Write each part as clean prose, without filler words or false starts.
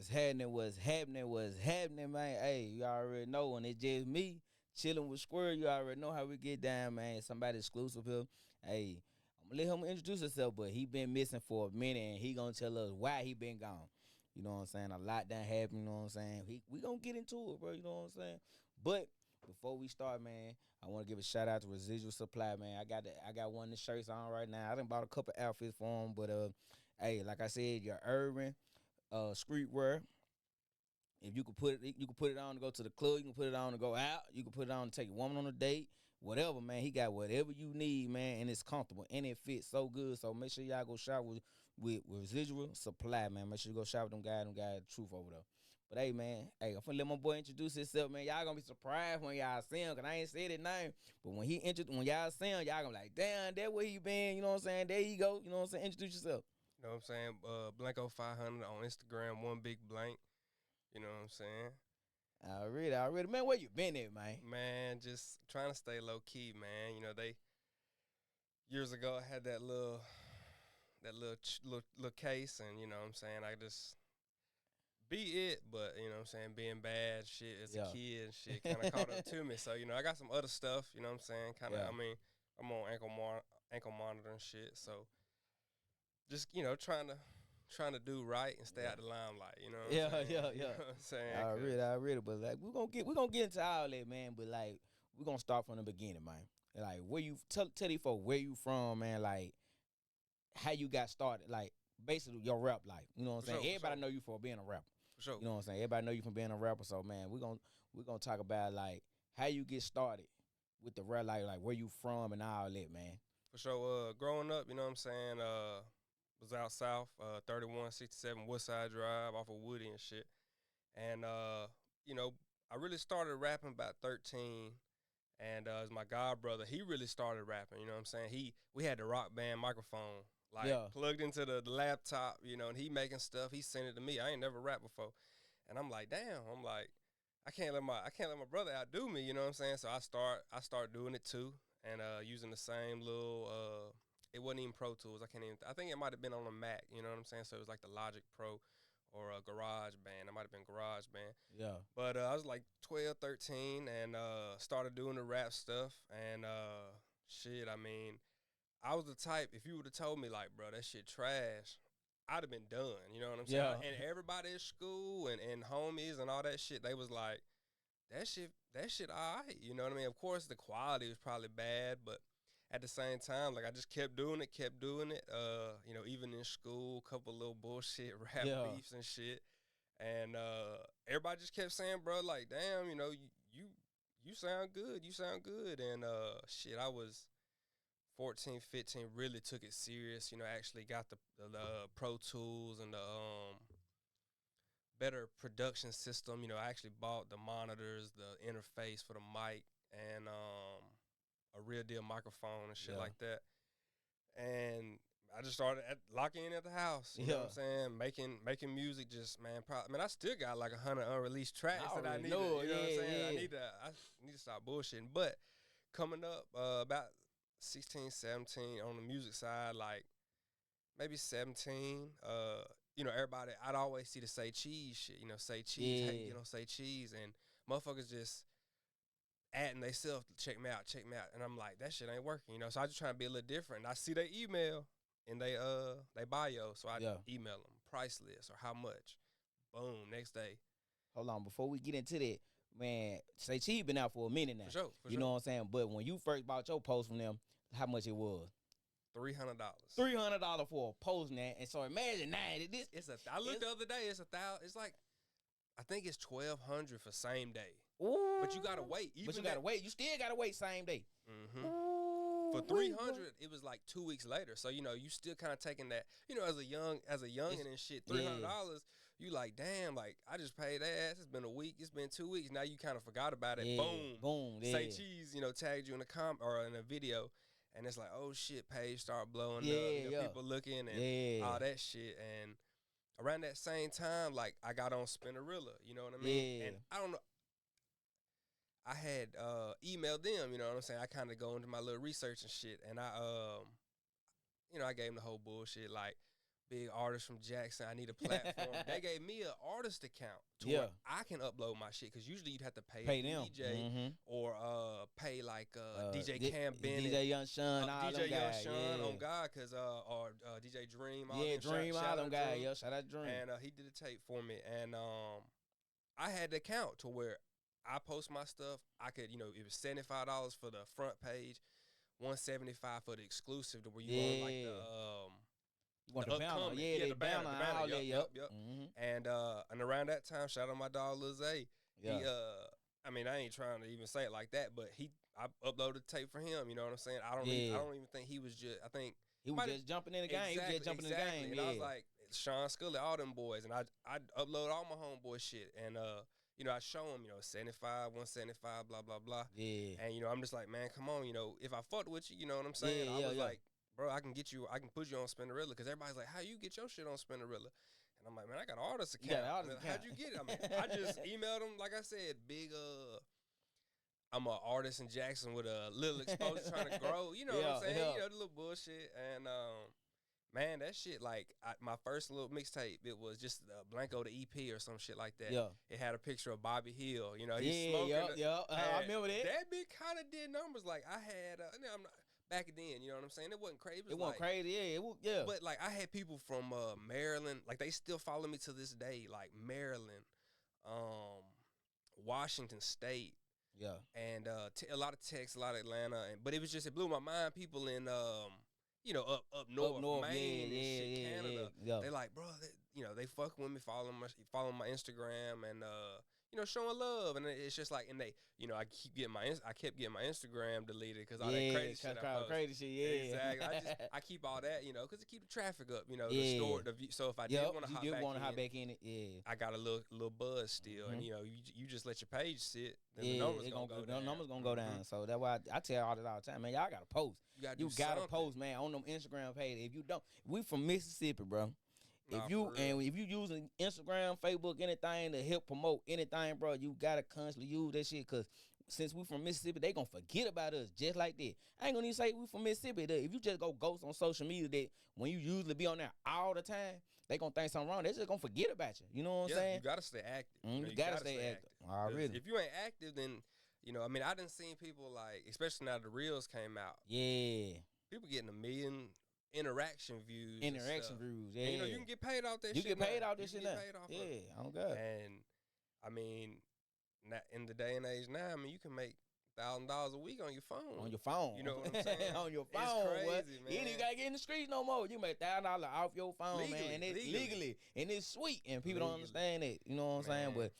What's happening, man? Hey, you already know when it's just me chilling with Squirrel. You already know how we get down, man. Somebody exclusive here. Hey, I'm gonna let him introduce himself, but he been missing for a minute, and he gonna tell us why he been gone. You know what I'm saying? A lot done happened. You know what I'm saying? We gonna get into it, bro. You know what I'm saying? But before we start, man, I want to give a shout out to Residual Supply, man. I got one of the shirts on right now. I done bought a couple outfits for him, but hey, like I said, your urban streetwear. If you could put it, you can put it on to go to the club. You can put it on to go out. You can put it on to take a woman on a date. Whatever, man. He got whatever you need, man, and it's comfortable and it fits so good. So make sure y'all go shop with Residual Supply, man. Make sure you go shop with them guys. Them guys, the truth over there. But hey, man, hey, I'm finna let my boy introduce himself, man. Y'all gonna be surprised when y'all see him, cause I ain't said his name. But when y'all see him, y'all gonna be like, damn, that where he been. You know what I'm saying? There you go. You know what I'm saying? Introduce yourself. You know what I'm saying? Blanco 500 on Instagram, one big blank. You know what I'm saying? Already, man. Where you been at, man? Man, just trying to stay low key, man. You know, they years ago I had that little case, and you know what I'm saying, I just be it, but you know what I'm saying, being bad shit as a Yeah. kid and shit kind of caught up to me. So, you know, I got some other stuff, you know what I'm saying? Kind of, Yeah. I mean, I'm on ankle monitor and shit. So, just, you know, trying to do right and stay out the limelight, you know what I'm Yeah, saying? yeah, You know yeah. what I'm saying? I read it, but like we're gonna get into all that, man. But like we're gonna start from the beginning, man. Like where you tell these folks where you from, man. Like how you got started, like basically your rap life. You know what I'm For saying? sure, for Everybody sure, know you for being a rapper. for sure. You know what I'm saying? Everybody know you from being a rapper. So man, we're gonna talk about like how you get started with the rap, like where you from and all that, man. For sure. Growing up, you know what I'm saying, was out south, 3167 Woodside Drive off of Woody and shit. And you know, I really started rapping about 13. And as my god brother, he really started rapping. You know what I'm saying? We had the Rock Band microphone like Yeah, plugged into the laptop. You know, and he making stuff. He sent it to me. I ain't never rapped before, and I'm like, damn. I'm like, I can't let my brother outdo me. You know what I'm saying? So I start doing it too, and using the same little. It wasn't even Pro Tools. I think it might have been on a Mac. You know what I'm saying? So it was like the Logic Pro or a Garage Band. It might have been Garage Band. yeah, But I was like 12, 13, and started doing the rap stuff. And shit, I mean, I was the type, if you would have told me, like, bro, that shit trash, I'd have been done. You know what I'm saying? yeah, And everybody at school and homies and all that shit, they was like, that shit all right. You know what I mean? Of course, the quality was probably bad, but at the same time, like, I just kept doing it, kept doing it. You know, even in school, couple little bullshit rap yeah, beefs and shit. And everybody just kept saying, bro, like, damn, you know, you sound good, you sound good. And shit, I was 14, 15, really took it serious. You know, actually got the Pro Tools and the better production system. You know, I actually bought the monitors, the interface for the mic, and a real deal microphone and shit yeah, like that. And I just started locking in at the house. You know what I'm yeah. saying? Making music. Just man, I still got like 100 unreleased I tracks that I already need to. know. You know what I'm Yeah, saying? yeah. I need to stop bullshitting. But coming up about 16, 17 on the music side, like maybe 17. You know, everybody. I'd always see the say cheese shit. You know, say cheese. Hey, Yeah. you know, say cheese, and motherfuckers just adding they self to check me out. And I'm like, that shit ain't working, you know. So I just trying to be a little different. And I see their email in they bio. So I Yeah. email them price list or how much. Boom, next day. Hold on, before we get into that, man, say Cheese been out for a minute For now. sure, for You know sure. what I'm saying? But when you first bought your post from them, how much it was? $300. $300 for a post now. And so imagine now that this I looked it's the other day, it's 1,000, it's like I think it's 1,200 for same day. ooh, But you gotta wait. but you Even gotta that wait. You still gotta wait same day. mm-hmm. Ooh, For wait, boy. 300, it was like 2 weeks later. So, you know, you still kind of taking that, you know, as a youngin' and shit, Yeah, $300, you like, damn, like, I just paid ass. It's been a week. It's been 2 weeks. Now you kind of forgot about it. yeah, Boom. boom, Say yeah, cheese, you know, tagged you in a or in a video. And it's like, oh shit, page start blowing up. yeah, You know, yeah, people looking and all yeah, that shit. And around that same time, like, I got on Spinnerilla. You know what I mean? And yeah, I don't know. I had emailed them, you know what I'm saying? I kind of go into my little research and shit. And I you know, I gave him the whole bullshit. Like, big artist from Jackson. I need a platform. They gave me an artist account to Yeah. where I can upload my shit. Because usually you'd have to pay Pay a them. DJ or pay like DJ Cam Bennett. DJ Young Sean, all DJ them Young guys. Sean, Yeah. on God, because or DJ Dream. All Yeah, them. Dream, shout all out them guys. Dream. Yeah, shout out Dream. And he did a tape for me. And I had the account to where I post my stuff. I could, it was $75 for the front page, $175 for the exclusive, to where you on like the you want the banner? Yeah, the banner. All that, yep. And around that time, shout out my dog Lil Zay. Yeah. I mean, I ain't trying to even say it like that, but I uploaded tape for him. You know what I'm saying? I don't even think he was just. I think he was just jumping in the game. He was just jumping in the game. And I was like, Sean Scully, all them boys, and I upload all my homeboy shit, and I show him, 75, 175, blah blah blah. Yeah. And I'm just like, man, come on, if I fucked with you, you know what I'm saying? I was like, bro, I can put you on Spinnerella, because everybody's like, how you get your shit on Spinnerella? And I'm like, man, I got an artist account. How'd you get it? I mean, I just emailed him, like I said, I'm an artist in Jackson with a little exposure trying to grow. You know what I'm saying? Yeah. The little bullshit. And man, that shit, like, my first little mixtape, it was just Blanco, the EP or some shit like that. Yeah. It had a picture of Bobby Hill. He's smoking. I remember that. That bit kind of did numbers. Like, I had, I'm not, back then, you know what I'm saying? It wasn't crazy. It wasn't crazy, yeah. But, like, I had people from Maryland. Like, they still follow me to this day. Like, Maryland, Washington State. Yeah. And a lot of Texas, a lot of Atlanta. But it blew my mind. People in, up north, Maine and shit, Canada. Yeah. They like, bro, they fuck with me, follow my Instagram, and showing love, and it's just like, and they, I kept getting my Instagram deleted because all that crazy shit. Crazy shit, yeah. Exactly. I keep all that, because it keep the traffic up, the store, the view. So if I did want to hop back in it, yeah, I got a little buzz still, and you just let your page sit, then the numbers gonna go down. The numbers gonna go down. So that's why I tell all the time, man, y'all gotta post. You gotta post, man, on them Instagram page. If you don't, we from Mississippi, bro. If you using Instagram, Facebook, anything to help promote anything, bro, you gotta constantly use that shit, cause since we from Mississippi, they gonna forget about us just like that. I ain't gonna even say we from Mississippi. If you just go ghost on social media, that when you usually be on there all the time, they gonna think something wrong. They just gonna forget about you. You know what I'm saying? You gotta stay active. You gotta stay active. Already. If you ain't active, then I done seen people, like, especially now the reels came out. Yeah. People getting 1 million interaction views. Yeah. And, you can get paid off that shit. You get paid off this shit now. Yeah, oh God. And I mean, in the day and age now, I mean, you can make $1,000 a week on your phone. On your phone. You know what I'm saying? On your phone. It's crazy, man. You ain't even gotta get in the streets no more. You make $1,000 off your phone, legally, man. And it's legally. And it's sweet. And people don't understand it. You know what I'm saying? But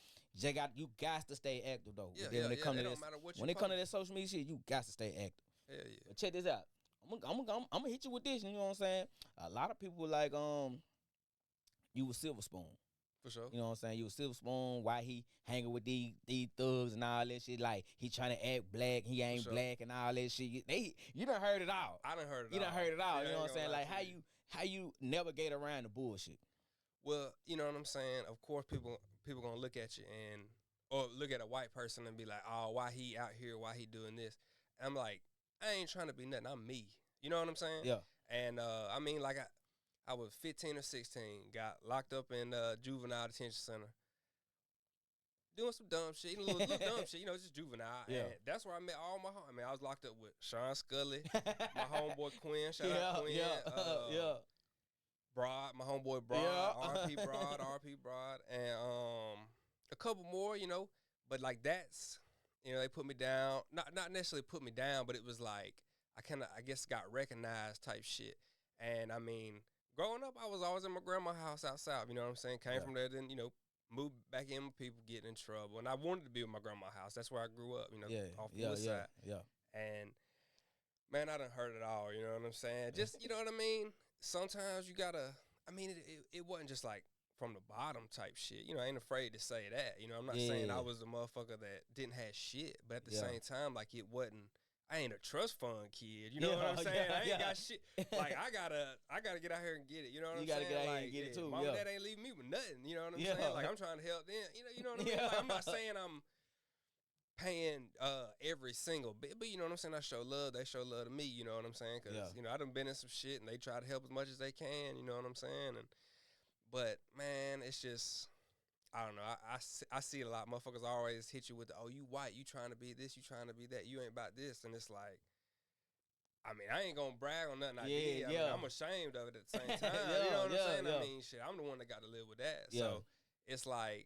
you got to stay active though. Yeah, when it come to don't this, matter what when it come to that social media shit, you got to stay active. Yeah, yeah. But check this out. I'm gonna hit you with this. You know what I'm saying? A lot of people like you was Silver Spoon. For sure. You know what I'm saying? You was Silver Spoon. Why he hanging with these thugs and all that shit? Like he trying to act black. He ain't black and all that shit. You done heard it all. I done heard it all. You done heard it all. Yeah, you know what I'm saying? Like how you navigate around the bullshit. Well, you know what I'm saying? Of course, people gonna look at you or look at a white person and be like, oh, why he out here? Why he doing this? And I'm like, I ain't trying to be nothing. I'm me. You know what I'm saying? Yeah. And I mean, like I was 15 or 16, got locked up in juvenile detention center, doing some dumb shit, little dumb shit, just juvenile. Yeah. And that's where I met all my I mean, I was locked up with Sean Scully, my homeboy Quinn, shout out Quinn. Broad, my homeboy Broad, RP Broad, and a couple more, but like that's, they put me down, not necessarily put me down, but it was like, I guess got recognized type shit. And I mean, growing up, I was always in my grandma's house out south, you know what I'm saying? Came from there, then, moved back in with people getting in trouble. And I wanted to be with my grandma's house. That's where I grew up, off the west side. Yeah. And, man, I done heard it all, you know what I'm saying? Just, you know what I mean? Sometimes you gotta, I mean, it wasn't just like from the bottom type shit. I ain't afraid to say that. I'm not saying I was a motherfucker that didn't have shit. But at the same time, like, it wasn't, I ain't a trust fund kid. You know what I'm saying? I ain't got shit. Like, I gotta get out here and get it. You know what I'm saying? You gotta get out here like, and get it too. Mom and dad ain't leaving me with nothing. You know what I'm saying? Like, I'm trying to help them. You know what I mean? Like, I'm not saying I'm paying every single bit, but you know what I'm saying. I show love. They show love to me. You know what I'm saying? Because Yeah. you know I done been in some shit, and they try to help as much as they can. You know what I'm saying? And but man, it's just I don't know. I see it a lot. Motherfuckers always hit you with the, oh, you white, you trying to be this, you trying to be that, you ain't about this, and it's like. I mean, I ain't gonna brag on nothing I did. I mean, I'm ashamed of it at the same time. You know what I'm saying? I mean, shit, I'm the one that got to live with that. So it's like,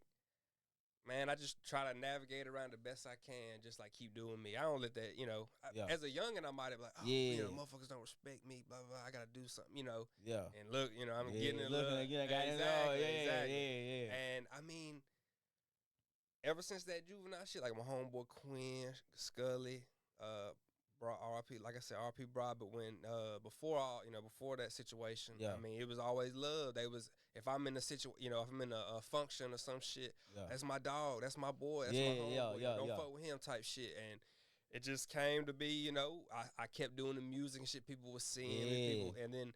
man, I just try to navigate around the best I can, just like keep doing me. I don't let that, you know. As a youngin', I might have like, oh, you know, motherfuckers don't respect me, blah, blah, blah. I gotta do something, you know. Yeah. And look, you know, I'm getting it. Looking again, exactly. And I mean, ever since that juvenile shit, like my homeboy Quinn, Scully, RP, like I said, RP Broad, but when before all, you know, before that situation, I mean, it was always love. They was if I'm in a situation, you know, if I'm in a function or some shit, that's my dog, that's my boy, that's my homeboy. Don't fuck with him type shit. And it just came to be, you know, I kept doing the music and shit. People were seeing me, and then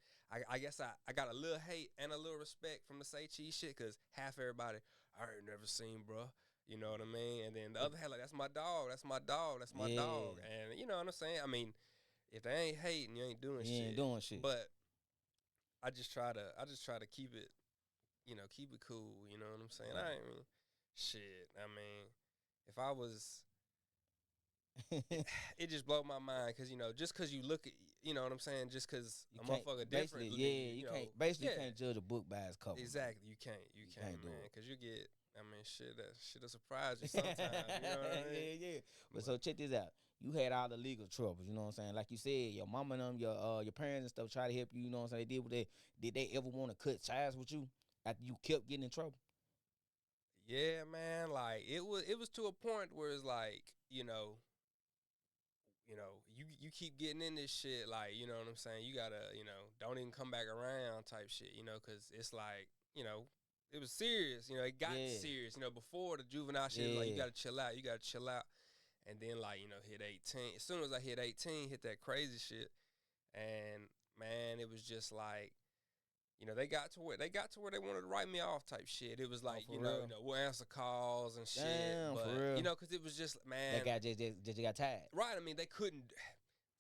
I guess I got a little hate and a little respect from the Say Cheese shit because half everybody I ain't never seen, bro. You know what I mean? And then the other half, like, that's my dog, that's my dog, that's my dog. And you know what I'm saying? I mean, if they ain't hating, you ain't doing shit. You ain't doing shit. But I just try to keep it, you know, keep it cool. You know what I'm saying? I mean, shit. I mean, if I was, it just blow my mind because you know, just because you look at, you know what I'm saying, just because a motherfucker different. You can't can't judge a book by its cover. Exactly, you can't, man, because you get. I mean, shit'll surprise you sometimes. You know what I mean? Yeah. But so check this out. You had all the legal troubles, you know what I'm saying? Like you said, your mama and them, your parents and stuff try to help you, you know what I'm saying? They did what they did. They ever want to cut ties with you after you kept getting in trouble? Yeah, man. Like it was to a point where it's like, you keep getting in this shit, like, you know what I'm saying? You gotta, don't even come back around type shit, because it's like, it was serious, it got serious, before the juvenile shit, like, you gotta chill out, and then, like, hit 18. As soon as I hit 18, hit that crazy shit, and, man, it was just like, they got to where they wanted to write me off type shit. It was like, we'll answer calls and shit. Damn, but, for real. because it was just, man. That guy just got tired. Right. I mean, they couldn't,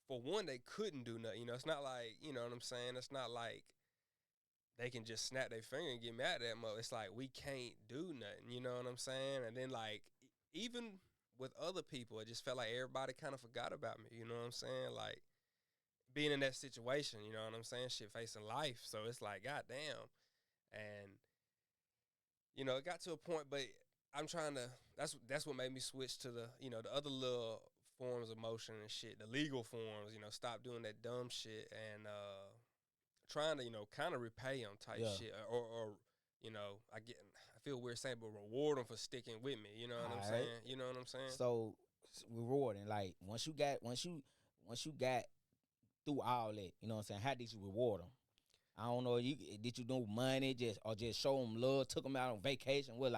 for one, they couldn't do nothing. It's not like, you know what I'm saying? It's not like they can just snap their finger and get mad at that mother. It's like, we can't do nothing. You know what I'm saying? And then, like, even with other people, it just felt like everybody kind of forgot about me. You know what I'm saying? Like, being in that situation, you know what I'm saying? Shit, facing life. So it's like, goddamn. And, it got to a point, but I'm trying to, that's what made me switch to the, the other little forms of motion and shit, the legal forms, stop doing that dumb shit and trying to, kind of repay them type shit. Or, I feel weird saying, but reward them for sticking with me. You know what I'm saying? You know what I'm saying? So rewarding, like once you got through all that, you know what I'm saying? How did you reward them? I don't know. Did you do money just show them love? Took them out on vacation? What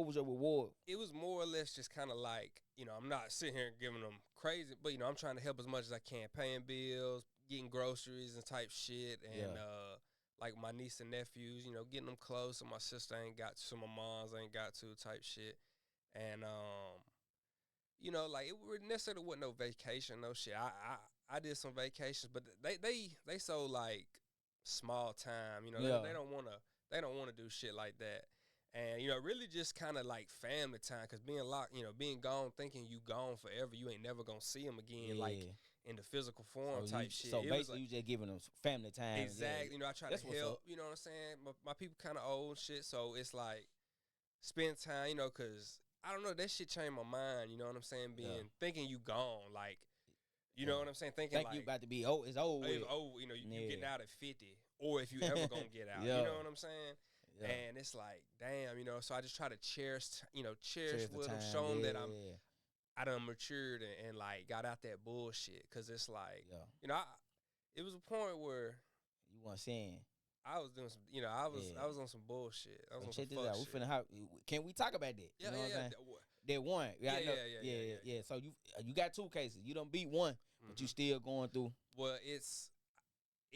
was your reward? It was more or less just kind of like, I'm not sitting here giving them crazy, but I'm trying to help as much as I can, paying bills, getting groceries and type shit, and like my niece and nephews, getting them close. And my sister ain't got to, so my mom's ain't got to type shit, and like it necessarily wasn't no vacation, no shit. I did some vacations, but they so like small time, they don't wanna do shit like that. And really just kind of like family time, cause being locked, being gone, thinking you gone forever, you ain't never gonna see them again, like in the physical form type shit. So basically, you just giving them family time. Exactly. I try to help. You know what I'm saying? My people kind of old and shit, so it's like spend time, cause I don't know, that shit changed my mind. You know what I'm saying? Thinking you gone, like. You know what I'm saying? Thinking like you about to be old. It's old. It's old. You getting out at 50, or if you ever gonna get out. You know what I'm saying? Yeah. And it's like, damn. So I just try to cherish with them, show them that I done matured and like got out that bullshit. Cause it's like, it was a point where you weren't saying. I was doing some, I was on some bullshit. I was on some fuck shit. Can we talk about that? Yeah, you know what I'm saying? That one. Yeah. So you got two cases. You done beat one, but you still going through. Well,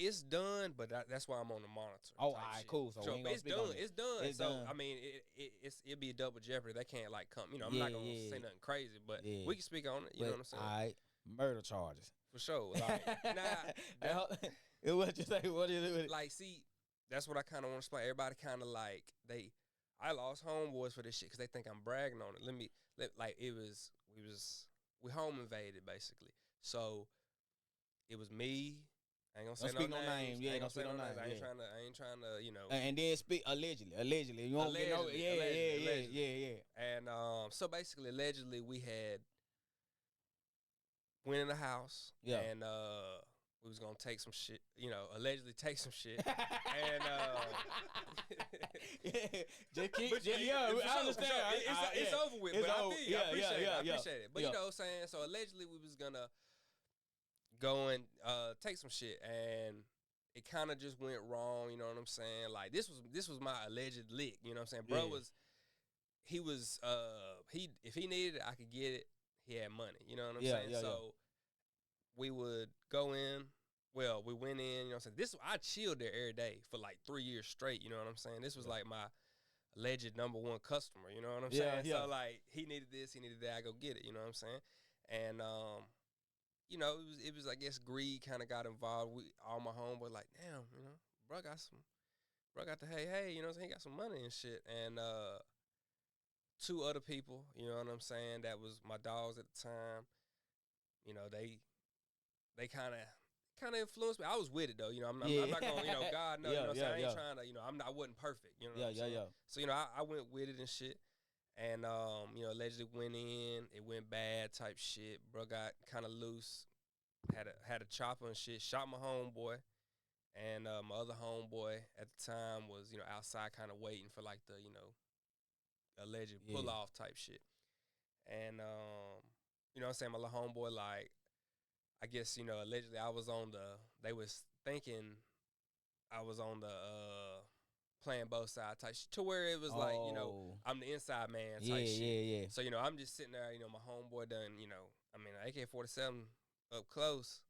it's done, but that's why I'm on the monitor. Oh, all type right, shit. cool. So we So, ain't but gonna it's speak done. on it. It's done. It's So done. I mean, it'll be a double jeopardy. They can't like come. I'm Yeah, not gonna yeah, say nothing crazy, but yeah. we can speak on it. You know But what I'm saying? all right, murder charges. For sure. Like nah, It what you say? What is it? like see, that's what I kind of want to explain. Everybody kind of like I lost homeboys for this shit because they think I'm bragging on it. Like we home invaded basically. So it was me. I ain't gonna say Don't speak no no names. name. Yeah, I ain't don't gonna say speak no no name. names. Yeah. I ain't trying to, And then speak allegedly. You won't get no. Allegedly, Yeah, allegedly. yeah. And so basically, allegedly, we had went in the house Yeah. and we was gonna take some shit. Allegedly take some shit. And Yeah, just keep. but Yeah, for I sure, understand. for sure. It's over with. It's But over. I feel you. I appreciate it. But yeah. you know what I'm saying? So allegedly we was gonna go and take some shit, and it kind of just went wrong. You know what I'm saying? Like this was my alleged lick. You know what I'm saying? Bro he if he needed it, I could get it. He had money. You know what I'm saying? So we would go in. Well, we went in. You know what I'm saying? I chilled there every day for like 3 years straight. You know what I'm saying? This was like my alleged number one customer. You know what I'm saying? Yeah. So like he needed this, he needed that. I go get it. You know what I'm saying? And it was I guess greed kind of got involved. All my homeboys like, damn, bro got the hey, you know what I'm saying? He got some money and shit. And two other people, you know what I'm saying, that was my dogs at the time. They kind of influenced me. I was with it though, I'm not gonna, God knows, you know what I'm saying? I ain't trying to, I wasn't perfect, you know what I'm saying? So I went with it and shit. And allegedly went in, it went bad type shit. Bro got kind of loose, had a chopper and shit, shot my homeboy, and my other homeboy at the time was outside kind of waiting for like the alleged pull off type shit. And you know what I'm saying, my little homeboy, like, I guess allegedly they was thinking I was on the playing both sides type shit, to where it was like, I'm the inside man type shit. Yeah. So, I'm just sitting there, my homeboy done, AK-47 up close.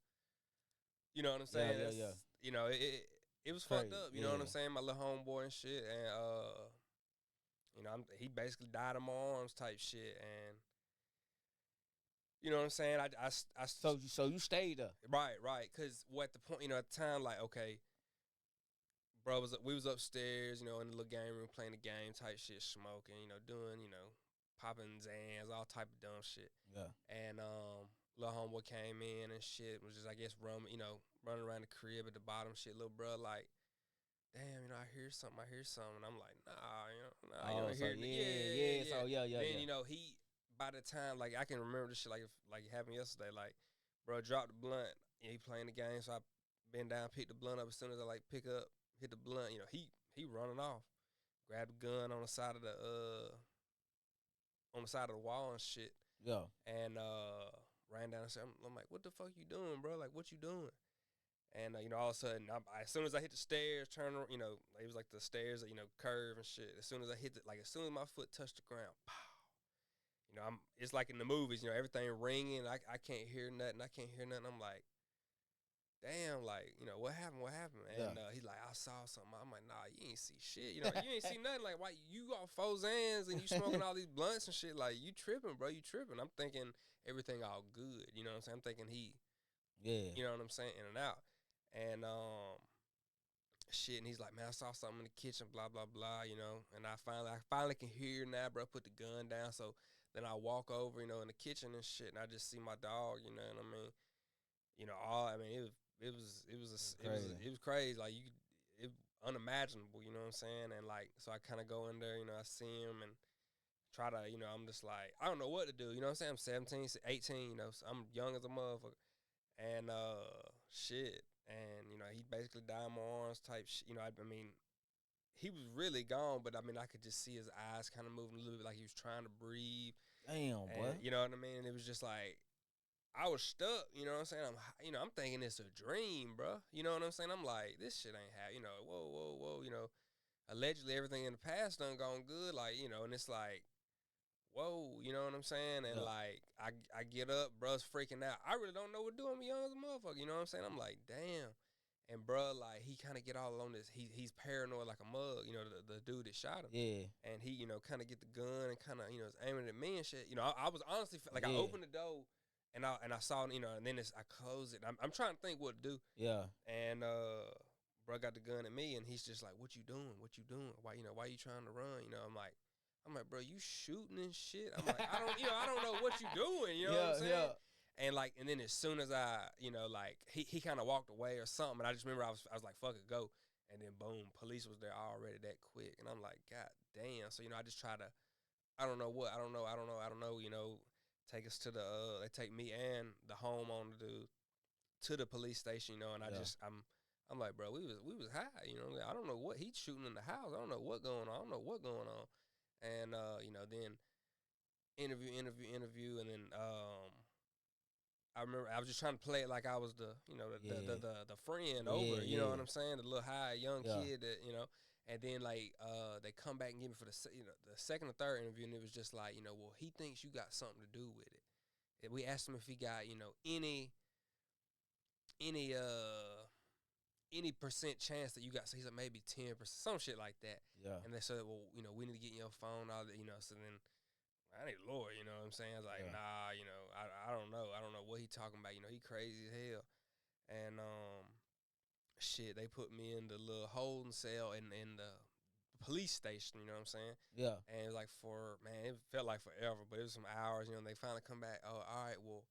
You know what I'm saying? Yeah. It was Crazy. fucked up, you know what I'm saying? My little homeboy and shit. And, he basically died in my arms type shit. And, you know what I'm saying? So you stayed there. Right. Because at the point, at the time, like, okay, bro, we was upstairs, in the little game room playing the game type shit, smoking, doing, popping Zans, all type of dumb shit. Yeah. And little homeboy came in and shit, was just, I guess, running around the crib at the bottom shit. Little bro, like, damn, I hear something. And I'm like, nah, you don't hear it. Yeah. So Then, he, by the time, like, I can remember this shit like it happened yesterday. Like, bro dropped the blunt. He playing the game, so I bend down, pick the blunt up. As soon as I, like, pick up, hit the blunt, he running off. Grabbed the gun on the side of the wall and shit. Yeah. And ran down and said, I'm like, what the fuck you doing, bro? Like, what you doing? And, all of a sudden, as soon as I hit the stairs, turn around, it was like the stairs that, curve and shit. As soon as I hit it, like, as soon as my foot touched the ground, pow. It's like in the movies, everything ringing. I can't hear nothing. I'm like, damn, like, what happened? And he's like, I saw something. I'm like, nah, you ain't see shit. You ain't see nothing. Like, why you off Fozans and you smoking all these blunts and shit? Like, you tripping, bro. You tripping. I'm thinking everything all good. You know what I'm saying? I'm thinking you know what I'm saying, in and out. And shit, and he's like, man, I saw something in the kitchen, blah, blah, blah, and I finally can hear now, bro. Put the gun down. So then I walk over, in the kitchen and shit, and I just see my dog, you know what I mean? It was crazy. Like, it unimaginable, you know what I'm saying? And like, so I kind of go in there, I see him and try to, I'm just like, I don't know what to do, you know what I'm saying? I'm 17, 18, so I'm young as a motherfucker. And shit. And, he basically died in my arms type shit. He was really gone, but I could just see his eyes kind of moving a little bit like he was trying to breathe. Damn, boy. You know what I mean? And it was just like, I was stuck, you know what I'm saying? I'm thinking it's a dream, bro. You know what I'm saying? I'm like, this shit ain't happening. Whoa. Allegedly everything in the past done gone good, like, and it's like, whoa, you know what I'm saying? And like, I get up, bruh's freaking out. I really don't know what to do. I'm young as a motherfucker, you know what I'm saying? I'm like, damn. And bro, like he kind of get all on this. He's paranoid like a mug, you know, the dude that shot him. Yeah. And he, you know, kind of get the gun and kind of, you know, is aiming at me and shit. You know, I was honestly like, I Yeah. opened the door and I saw, you know, and then I closed it. I'm trying to think what to do. Yeah. And bro got the gun at me, and he's just like, "What you doing? What you doing? Why you trying to run?" You know, I'm like, bro, you shooting and shit. I'm like, I don't know what you doing. You know what I'm saying? Yeah. And like, and then as soon as I, you know, like he kind of walked away or something, and I just remember I was like, fuck it, go. And then boom, police was there already that quick, and I'm like, God damn. So you know, I just try to, I don't know, you know, take us to the, they take me and the homeowner dude to the police station, you know, and I'm like, bro, we was high, you know. I don't know what he's shooting in the house. I don't know what going on. I don't know what going on. And you know, then interview, and then I remember I was just trying to play it like I was the, you know, the friend over, you know what I'm saying, the little high young kid that, you know. And then like they come back and give me for the, you know, the second or third interview, and it was just like, you know, well, he thinks you got something to do with it. And we asked him if he got, you know, any percent chance that you got. So he's like, maybe 10%, some shit like that. Yeah. And they said, well, you know, we need to get your phone, all that, you know. So then I need a lawyer, you know what I'm saying? I was like, nah, you know, I don't know. I don't know what he talking about. You know, he crazy as hell. And shit, they put me in the little holding cell in the police station, you know what I'm saying? Yeah. And it was like it felt like forever, but it was some hours, you know, and they finally come back, oh, all right, well,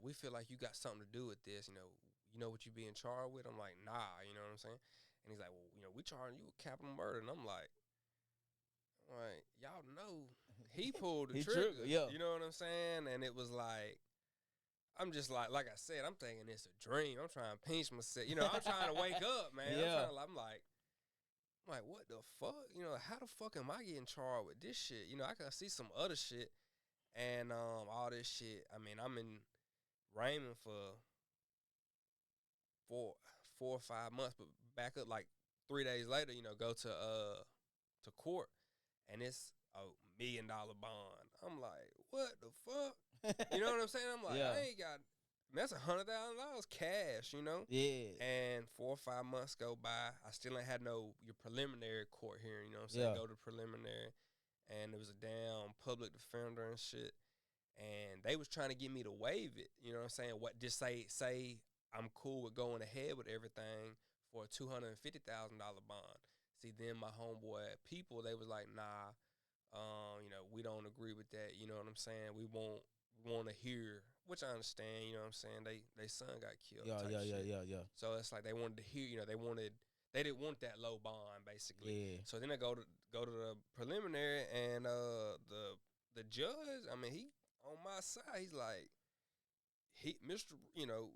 we feel like you got something to do with this, you know what you being charged with? I'm like, nah, you know what I'm saying? And he's like, well, you know, we charging you with capital murder. And I'm like, y'all know he pulled the trigger. Yeah. You know what I'm saying? And it was like, I'm just like I said, I'm thinking it's a dream. I'm trying to pinch myself. You know, I'm trying to wake up, man. Yeah. I'm like, what the fuck? You know, how the fuck am I getting charged with this shit? You know, I can see some other shit and all this shit. I mean, I'm in Raymond for 4 or 5 months, but back up like 3 days later, you know, go to court, and it's $1 million bond. I'm like, what the fuck? You know what I'm saying? I'm like, I ain't got. That's $100,000 cash, you know. Yeah. And 4 or 5 months go by, I still ain't had your preliminary court hearing. You know what I'm saying? Go to preliminary, and it was a damn public defender and shit. And they was trying to get me to waive it. You know what I'm saying? What just say I'm cool with going ahead with everything for a $250,000 bond. See, then my homeboy people, they was like, nah, you know, we don't agree with that. You know what I'm saying? We want to hear, which I understand. You know what I'm saying? They son got killed. Yeah. So it's like they wanted to hear. You know, they didn't want that low bond basically. Yeah. So then they go to the preliminary, and the judge, I mean, he on my side. He's like, Mr. You know,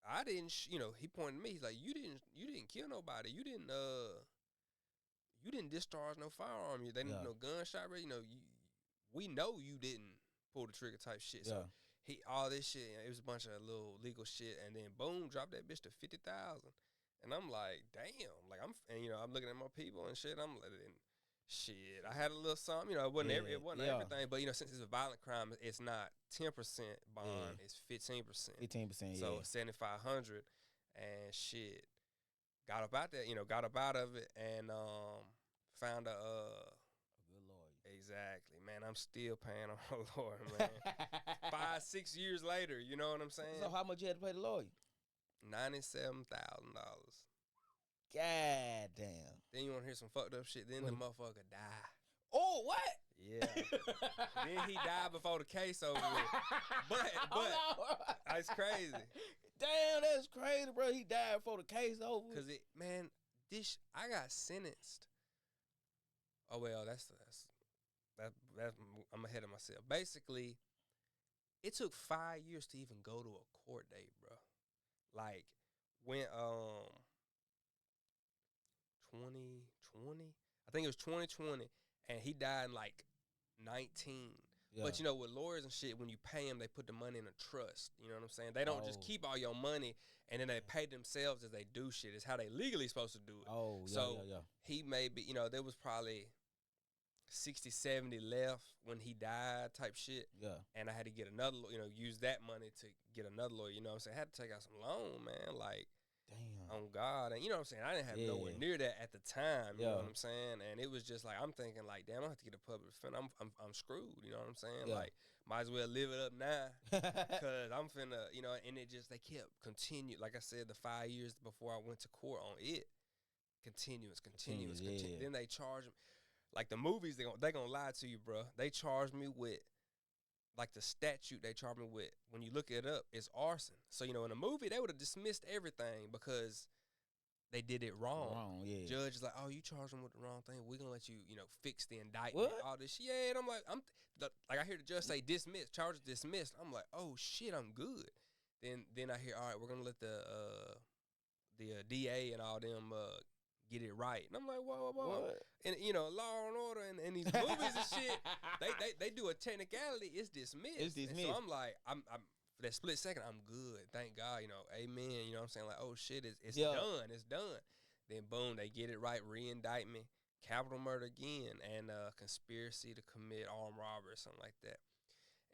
I didn't, you know, he pointed to me. He's like, you didn't kill nobody. You didn't discharge no firearm. They didn't no gunshot. You know, we know you didn't pull the trigger type shit. So all this shit, you know, it was a bunch of little legal shit, and then boom, drop that bitch to 50,000. And I'm like, damn. Like and you know, I'm looking at my people and shit. I'm like, shit, I had a little something. You know, it wasn't everything, but you know, since it's a violent crime, it's not 10% bond. It's 15%. 15%. So 7,500, and shit, got up out there. You know, got up out of it, and found a good lawyer. Exactly, man. I'm still paying on a lawyer, man. 5-6 years later, you know what I'm saying? So how much you had to pay the lawyer? $97,000. God damn. Then you want to hear some fucked up shit. Then the motherfucker die. Oh, what? Yeah. Then he died before the case over with. But it's crazy. Damn, that's crazy, bro. He died before the case over. Cause I got sentenced. Oh well, that's I'm ahead of myself. Basically, it took 5 years to even go to a court date, bro. Like when 2020, I think it was 2020, and he died in like 19. Yeah. But you know, with lawyers and shit, when you pay them, they put the money in a trust. You know what I'm saying? They don't just keep all your money and then they pay themselves as they do shit. It's how they legally supposed to do it. Oh, yeah, so yeah. He may be, you know, there was probably 60, 70 left when he died type shit. Yeah. And I had to get another, you know, use that money to get another lawyer. You know what I'm saying? I had to take out some loan, man. Like, damn. on God, and you know what I'm saying. I didn't have nowhere Yeah. near that at the time. You know Yeah. what I'm saying, and it was just like I'm thinking like, damn, I have to get a public defender. I'm screwed. You know what I'm saying? Yeah. Like, might as well live it up now, cause I'm finna, you know. And it just they kept continue. Like I said, the 5 years before I went to court on it, continuous. Yeah. Then they charge me like the movies. They gonna lie to you, bro. They charged me with like the statute they charged me with. When you look it up, it's arson. So you know, in a movie, they would have dismissed everything because they did it wrong. Wrong, yeah. Judge is like, oh, you charged them with the wrong thing. We're gonna let you, you know, fix the indictment. What? All this shit. Yeah, and I'm like, like I hear the judge say dismissed, charges dismissed. I'm like, oh shit, I'm good. Then I hear, all right, we're gonna let the DA and all them get it right. And I'm like, whoa. What? And you know, Law and Order and these movies and shit, they do a technicality, it's dismissed. It's dismissed. And so I'm like, I'm for that split second, I'm good. Thank God, you know, amen. You know what I'm saying? Like, oh shit, it's done. It's done. Then boom, they get it right, re-indictment, capital murder again, and conspiracy to commit armed robbery or something like that.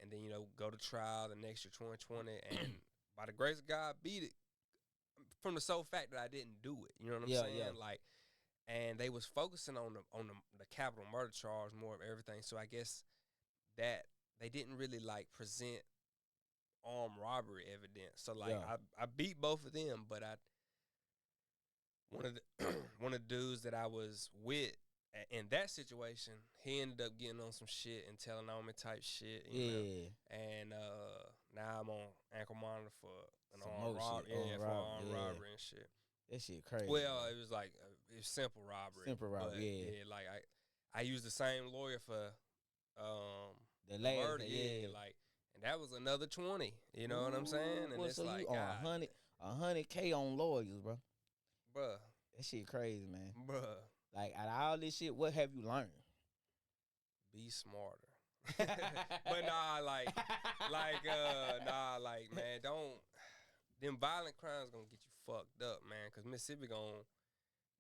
And then, you know, go to trial the next year, 2020, and by the grace of God, beat it from the sole fact that I didn't do it. You know what I'm saying? Yeah. Like, and they was focusing on the capital murder charge more of everything. So I guess that they didn't really like present armed robbery evidence. So like I beat both of them, but one of the one of the dudes that I was with in that situation, he ended up getting on some shit and telling on me type shit. You know? And now I'm on ankle monitor for an armed robbery. Yeah, for armed robbery and shit. That shit crazy. Well, it was like it was simple robbery. Simple robbery, yeah. Like I used the same lawyer for the last murder. Yeah, like, and that was another 20. You know what I'm saying? And well, it's so like you on $100K on lawyers, bro. Bruh. That shit crazy, man. Bruh. Like, out of all this shit, what have you learned? Be smarter. But nah, man, don't. Them violent crimes gonna get you fucked up, man. Cause Mississippi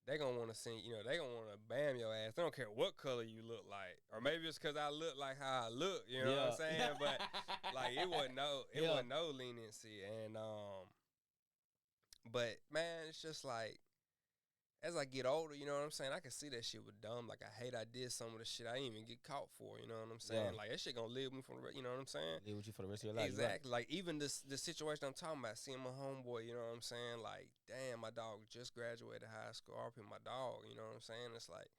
they gonna want to send, you know, they gonna want to bam your ass. They don't care what color you look like, or maybe it's cause I look like how I look. You know what I'm saying? But like, it wasn't no leniency, and but man, it's just like, as I get older, you know what I'm saying, I can see that shit was dumb. Like, I hate I did some of the shit I didn't even get caught for, you know what I'm saying? Like, that shit gonna live with me for the rest, you know what I'm saying? Live with you for the rest of your life. Exactly. Right. Like, even the situation I'm talking about, seeing my homeboy, you know what I'm saying? Like, damn, my dog just graduated high school. RP my dog, you know what I'm saying? It's like,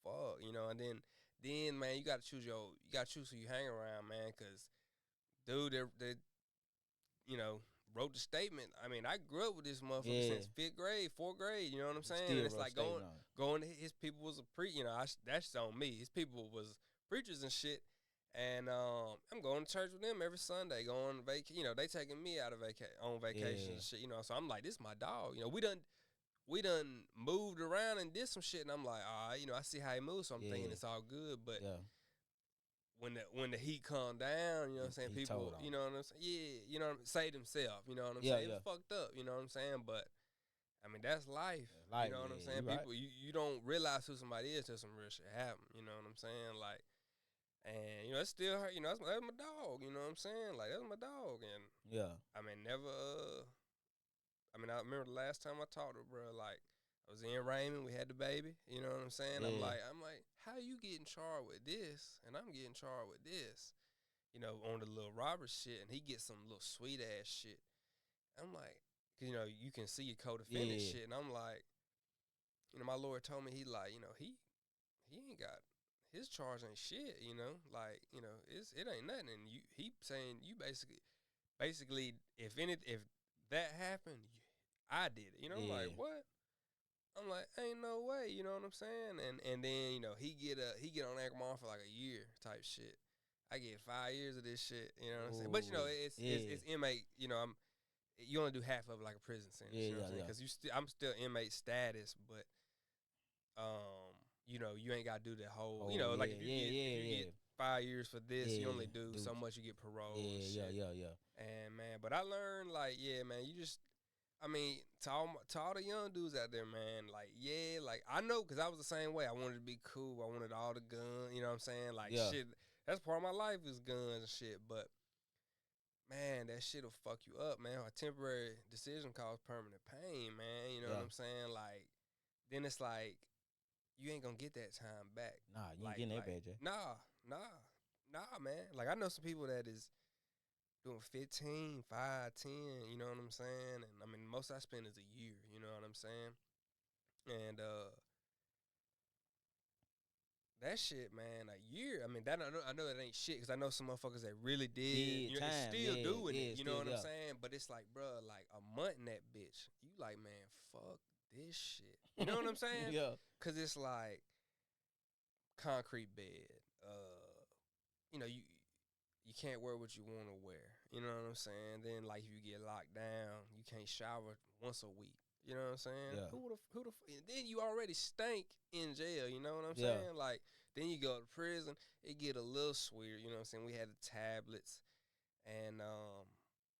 fuck, you know. And then man, you gotta choose who you hang around, man, because dude, they you know, wrote the statement. I mean, I grew up with this motherfucker since 5th grade, 4th grade. You know what I'm saying? And it's like going. His people was you know, that's on me. His people was preachers and shit. And I'm going to church with them every Sunday. Going you know, they taking me out of on vacation and shit. You know, so I'm like, this is my dog. You know, we done moved around and did some shit, and I'm like, all right, you know, I see how he moves, so I'm thinking it's all good, but. When the heat calmed down, you know what I'm saying? People, you know what I'm saying? Yeah, you know, saved himself, you know what I'm saying? It was fucked up, you know what I'm saying? But, I mean, that's life. You know what I'm saying? People, you don't realize who somebody is till some real shit happen, you know what I'm saying? Like, and, you know, it's still hurt, you know, that's my dog, you know what I'm saying? Like, that's my dog, and, I mean, I remember the last time I talked to her, bro, like, I was in Raymond, we had the baby, you know what I'm saying? I'm like, how you getting charged with this, and I'm getting charged with this, you know, on the little Robert shit, and he gets some little sweet ass shit. I'm like, cause you know, you can see your co-defendant shit, and I'm like, you know, my lawyer told me, he like, you know, he ain't got, his charge ain't shit, you know, like, you know, it ain't nothing, and he saying you basically, if that happened, I did it, you know, I'm like, what? I'm like, ain't no way, you know what I'm saying? And then, you know, he get on ankle monitor for like a year type shit. I get 5 years of this shit, you know what I'm saying? But you know, it's inmate, you know, you only do half of it like a prison sentence, you know what I'm saying? Because I'm still inmate status, but you know, you ain't gotta do the whole, you know, like if you get 5 years for this, you only do so much, you get parole. And man, but I learned, like, man, you just, I mean, to all the young dudes out there, man, like, like, I know, because I was the same way. I wanted to be cool. I wanted all the guns, you know what I'm saying? Like, shit, that's part of my life is guns and shit. But man, that shit'll fuck you up, man. A temporary decision causes permanent pain, man. You know what Yeah. I'm saying? Like, then it's like you ain't gonna get that time back. Nah, you ain't Like, getting that like, bad, Jay. nah, man. Like, I know some people that is doing 15, 5, 10, you know what I'm saying? And I mean, most I spend is a year, you know what I'm saying? And that shit, man, a year. I mean, that I know that ain't shit because I know some motherfuckers that really did. Did You know, it's time, still yeah, doing yeah, it. You know still what I'm there. saying? But it's like, bro, like a month in that bitch. You like, man, fuck this shit. You know what I'm saying? Yeah, Cause it's like concrete bed. You know, you can't wear what you want to wear. You know what I'm saying? Then like if you get locked down, you can't shower once a week. You know what I'm saying? Yeah. And then you already stink in jail. You know what I'm Yeah. saying? Like then you go to prison, it get a little sweeter. You know what I'm saying? We had the tablets and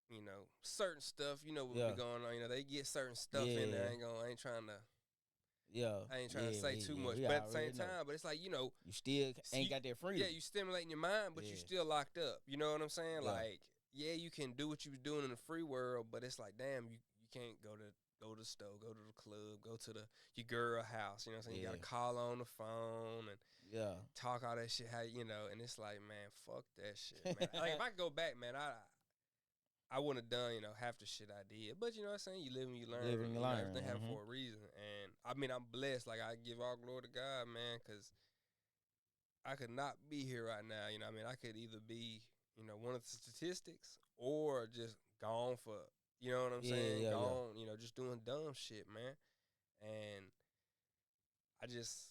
you know certain stuff. You know what Yeah. be going on. You know they get certain stuff in there. Yeah. I ain't trying to. Yeah. I ain't trying Yeah, to say too much, we but at the same already know. time, but it's like you know, You still ain't you, got that yeah, freedom. you stimulating your mind, but you Yeah. still locked up. You know what I'm saying? Yeah. Like, yeah, you can do what you was doing in the free world, but it's like, damn, you can't go to the store, go to the club, go to your girl house. You know what I'm saying? You Yeah. gotta call on the phone and Yeah. talk all that shit. How you know? And it's like, man, fuck that shit, man. Like if I could go back, man, I wouldn't have done, you know, half the shit I did. But you know what I'm saying? You live and you learn. Live and you You know, learn. everything happened for a reason. And I mean, I'm blessed. Like I give all glory to God, man, because I could not be here right now. You know, what I mean, I could either be, you know, one of the statistics or just gone for, you know what I'm saying? Yeah. Gone, you know, just doing dumb shit, man. And I just,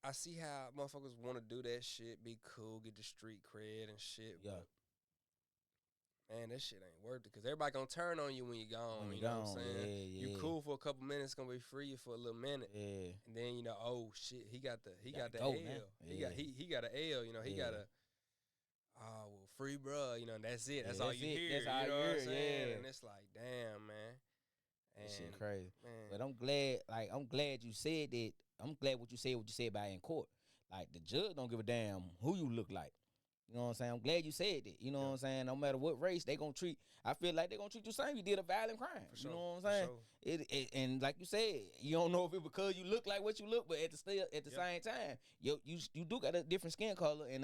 I see how motherfuckers want to do that shit, be cool, get the street cred and shit. Yeah. But man, that shit ain't worth it because everybody gonna turn on you when you gone. When You you know what I'm gone, saying? yeah. You cool for a couple minutes, gonna be free for a little minute, Yeah. and then you know, oh shit, he got the Gotta L. go now. Yeah. He got an L. You know, he got Yeah. a well free bruh. You know, and that's it. That's Yeah, all that's you it. hear. That's all You know you what I'm hear, saying? yeah. And it's like, damn, man. That shit And crazy. man, But I'm glad you said that. I'm glad what you said about in court. Like the judge don't give a damn who you look like. You know what I'm saying? I'm glad you said that. You know what I'm saying? No matter what race, they gonna treat. I feel like they gonna treat you the same. You did a violent crime. for You sure. know what I'm For saying? sure. And like you said, you don't know if it because you look like what you look, but at the same time, you do got a different skin color, and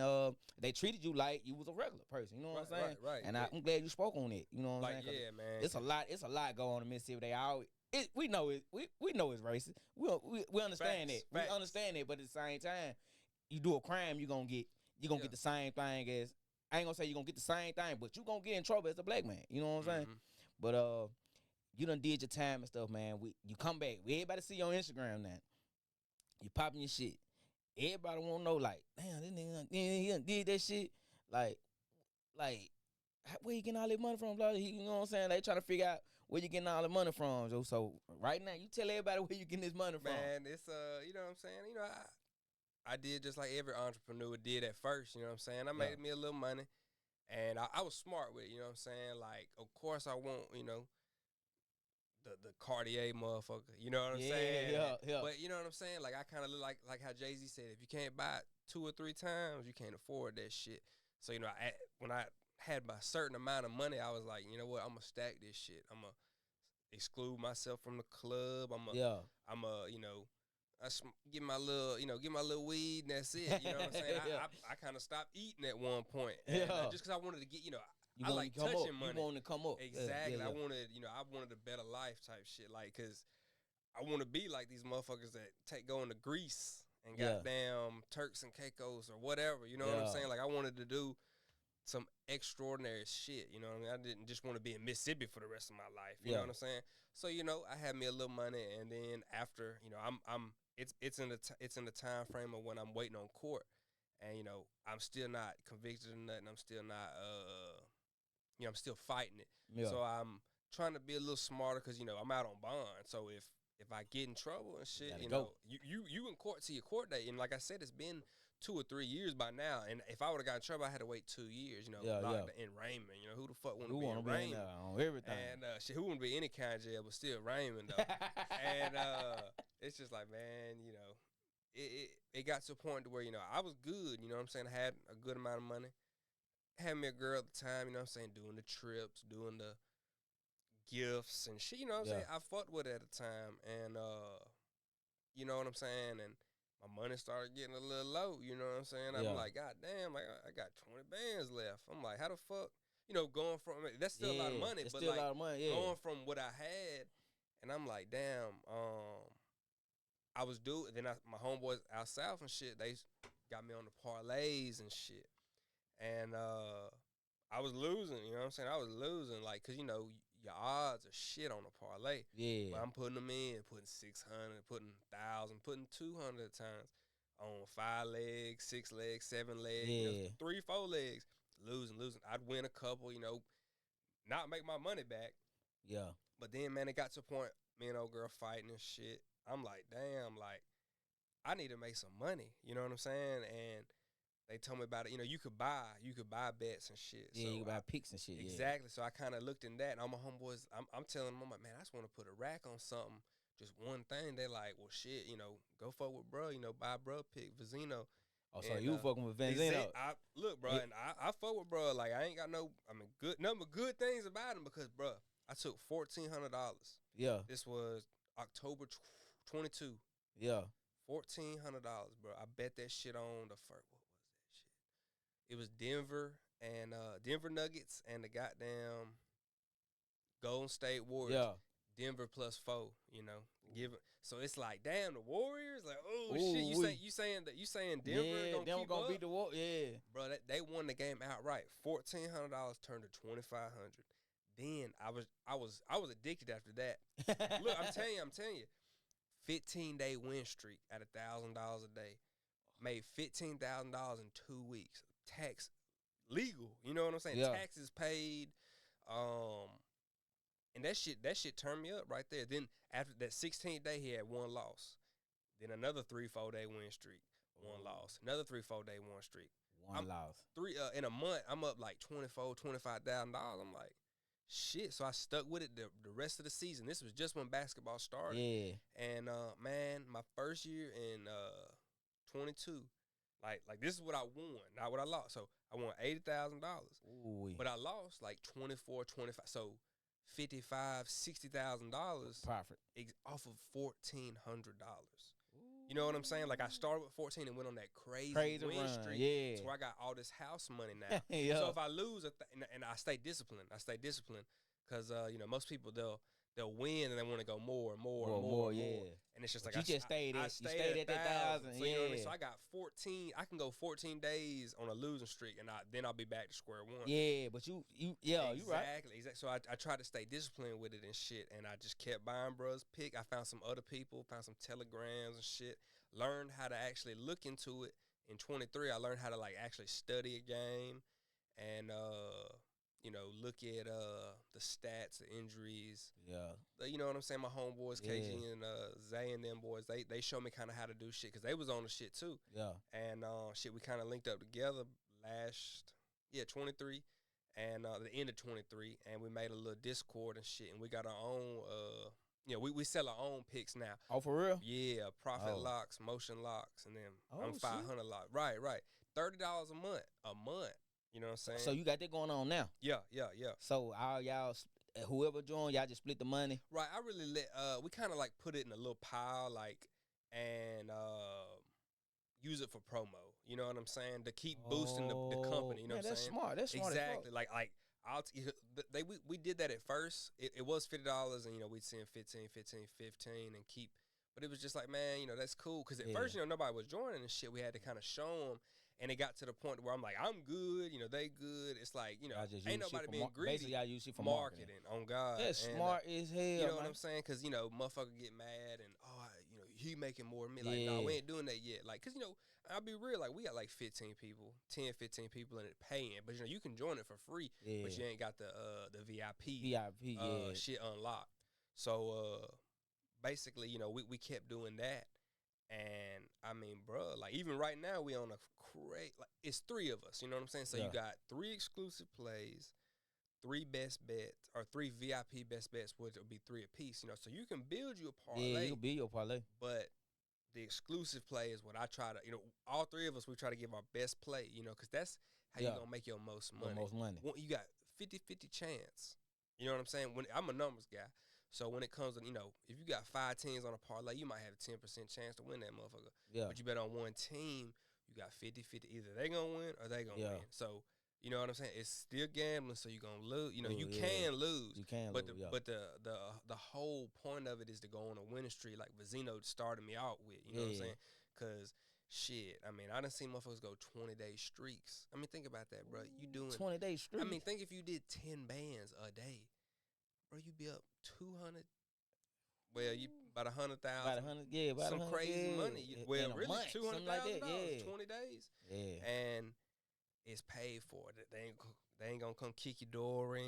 they treated you like you was a regular person. You know what I'm saying? Right. And I'm glad you spoke on it. You know what I'm Like, saying? yeah, man. It's a lot going on in Mississippi. They always. We know it. We know it's racist. We understand Facts, it. facts. We understand it. But at the same time, you do a crime, you gonna get the same thing as. I ain't gonna say you gonna get the same thing, but you gonna get in trouble as a black man. You know what I'm saying? But you done did your time and stuff, man. You come back. Everybody see you on Instagram now. You popping your shit. Everybody wanna know like, damn, this nigga he done did that shit. Like where you getting all that money from? Blah, you know what I'm saying? They trying to figure out where you getting all the money from. So right now, you tell everybody where you getting this money from. Man, it's you know what I'm saying? You know, I did just like every entrepreneur did at first, you know what I'm saying? I made me a little money and I was smart with it, you know what I'm saying? Like, of course I want, you know, the Cartier motherfucker, you know what I'm saying? Yeah. But you know what I'm saying? Like I kind of look like how Jay-Z said, if you can't buy it 2 or 3 times, you can't afford that shit. So, you know, when I had my certain amount of money, I was like, you know what? I'm gonna stack this shit. I'm gonna exclude myself from the club. I'm a, you know, get my little, you know, get my little weed and that's it. You know what I'm saying? I kind of stopped eating at one point, and just because I wanted to get, you know, I like touching money. You want to come up Exactly. I wanted, you know, I wanted a better life type shit, like, cause I want to be like these motherfuckers that go into Greece and goddamn Turks and Caicos or whatever. You know what I'm saying? Like I wanted to do some extraordinary shit. You know what I mean? I didn't just want to be in Mississippi for the rest of my life. You know what I'm saying? So, you know, I had me a little money, and then after, you know, it's in the time frame of when I'm waiting on court, and you know, I'm still not convicted or nothing. I'm still not you know, I'm still fighting it. So I'm trying to be a little smarter because, you know, I'm out on bond. So if I get in trouble and shit, you know, you in court to your court date, and like I said, it's been 2 or 3 years by now, and if I would have got in trouble, I had to wait 2 years. You know, in Raymond. You know, who the fuck want to be in Raymond? On everything. And shit, who want to be any kind of jail, but still Raymond though. And it's just like, man, you know, it got to a point to where, you know, I was good. You know what I'm saying? I had a good amount of money. had me a girl at the time, you know what I'm saying, doing the trips, doing the gifts and shit, you know what I'm Yeah. saying? I fucked with it at the time, and you know what I'm saying? And my money started getting a little low, you know what I'm saying? I'm Yeah. like, God damn, like I got 20 bands left. I'm like, how the fuck, going from that's still a lot of Yeah. money, It's but still a like lot of money. Yeah. going from what I had, and I'm like, damn, I was due. Then my homeboys out south and shit, they got me on the parlays and shit, and I was losing. You know what I'm saying? I was losing, like, cause your odds are shit on a parlay. Yeah. But I'm putting them in, putting 600, putting 1,000, putting 200 times on 5 legs, 6 legs, 7 legs, Yeah. 3, 4 legs, losing. I'd win a couple, not make my money back. Yeah. But then, man, it got to a point, me and old girl fighting and shit. I'm like, damn, like, I need to make some money. You know what I'm saying? And they told me about it. You could buy bets and shit. Yeah. So You can buy picks and shit. exactly. So I kind of looked in that, and all my homeboys, I'm telling them, I'm like, man, I just want to put a rack on something, just one thing. They like, well, shit, go fuck with bro, buy bro pick Vizino. Oh, so And, you fucking with Benzino? Look, bro, and I fuck with bro. Like I ain't got good number good things about him because, bro, I took $1,400. Yeah. This was October 22. Yeah. $1,400, bro. I bet that shit on the first. What was that shit? It was Denver and Denver Nuggets and the goddamn Golden State Warriors. Yeah. Denver +4. Give it. So it's like, damn, the Warriors. Like, oh Ooh, shit. we- You saying Denver Yeah. gonna Denver keep gonna up? beat the War. Yeah. Bro, they won the game outright. $1,400 turned to $2,500. Then I was addicted after that. Look, I'm telling you, 15-day win streak at $1,000 a day. Made $15,000 in 2 weeks. Tax legal. You know what I'm saying? Yeah. Taxes paid. And that shit turned me up right there. Then after that 16th day, he had one loss. Then another 3-4 day win streak, one loss. Another 3-4 day win streak. One loss. In a month, I'm up like $25,000. I'm like, shit. So I stuck with it the rest of the season. This was just when basketball started. Yeah. And man, my first year in 22, like this is what I won, not what I lost. So I won $80,000, but I lost like 24, 25. So $55,000, $60,000 profit off of $1,400. You know what I'm saying? Like I started with 14 and went on that crazy win run. streak. Yeah. So I got all this house money now. Yeah. So if I lose, and I stay disciplined. Because most people they'll win and they want to go more and more. Yeah. And it's just But like you just stayed at that 1,000. So yeah. you know what I mean? So I got 14. I can go 14 days on a losing streak, and then I'll be back to square one. Yeah, but you right. Exactly. So I tried to stay disciplined with it and shit, and I just kept buying bruh's pick. I found some other people, found some telegrams and shit. Learned how to actually look into it. In 23, I learned how to like actually study a game, and look at the stats, the injuries. Yeah. You know what I'm saying? My homeboys, KG and Zay and them boys, they showed me kind of how to do shit because they was on the shit too. Yeah. And shit, we kind of linked up together 23, and the end of 23, and we made a little Discord and shit, and we got our own. We sell our own picks now. Oh, for real? Yeah, profit locks, motion locks, and then I'm 500 lock. Right. $30 a month. You know what I'm saying? So you got that going on now? Yeah. So all y'all, whoever joined, y'all just split the money? Right. I really we kind of like put it in a little pile, like, and use it for promo. You know what I'm saying? To keep boosting the company. You know what I'm saying? That's smart. Exactly. Like we did that at first. It was $50, and we'd send 15, and keep. But it was just like, man, that's cool. Because at first, nobody was joining and shit. We had to kind of show them. And it got to the point where I'm like, I'm good, they good. It's like, ain't nobody being greedy. Basically, I use it for marketing. On God. That's smart as hell. You know what I'm saying? Because, motherfucker get mad and, he making more than me. Like, no, we ain't doing that yet. Like, because, I'll be real. Like, we got like 15 people, 10, 15 people in it paying. But, you can join it for free. Yeah. But you ain't got the VIP shit unlocked. So, basically, we kept doing that. And I mean, bro, like even right now we on a great, like it's 3 of us, you know what I'm saying? So you got 3 exclusive plays, 3 best bets, or 3 VIP best bets, which will be 3 apiece, so you can build you a parlay. Yeah, you can build your parlay. But the exclusive play is what I try to, all 3 of us, we try to give our best play, because how you gonna make your most money. You got 50-50 chance. You know what I'm saying? When I'm a numbers guy, so when it comes to, if you got 5 teams on a parlay, you might have a 10% chance to win that motherfucker. Yeah. But you bet on one team, you got 50-50. Either they gonna win or they gonna win. So you know what I'm saying? It's still gambling, so you're gonna lose. You can lose. You can but lose. But the whole point of it is to go on a winning streak, like Vizino started me out with. You know what I'm saying? Because shit, I mean, I done seen motherfuckers go 20-day streaks. I mean, think about that, bro. You doing 20-day streaks. I mean, think if you did 10 bands a day, bro, you be up 200. Well, you about 100,000. About 100, yeah, about some 100, crazy money. Well, in a really, month, $200,000, like that, 20 days, yeah, and it's paid for. They ain't gonna come kick your door in.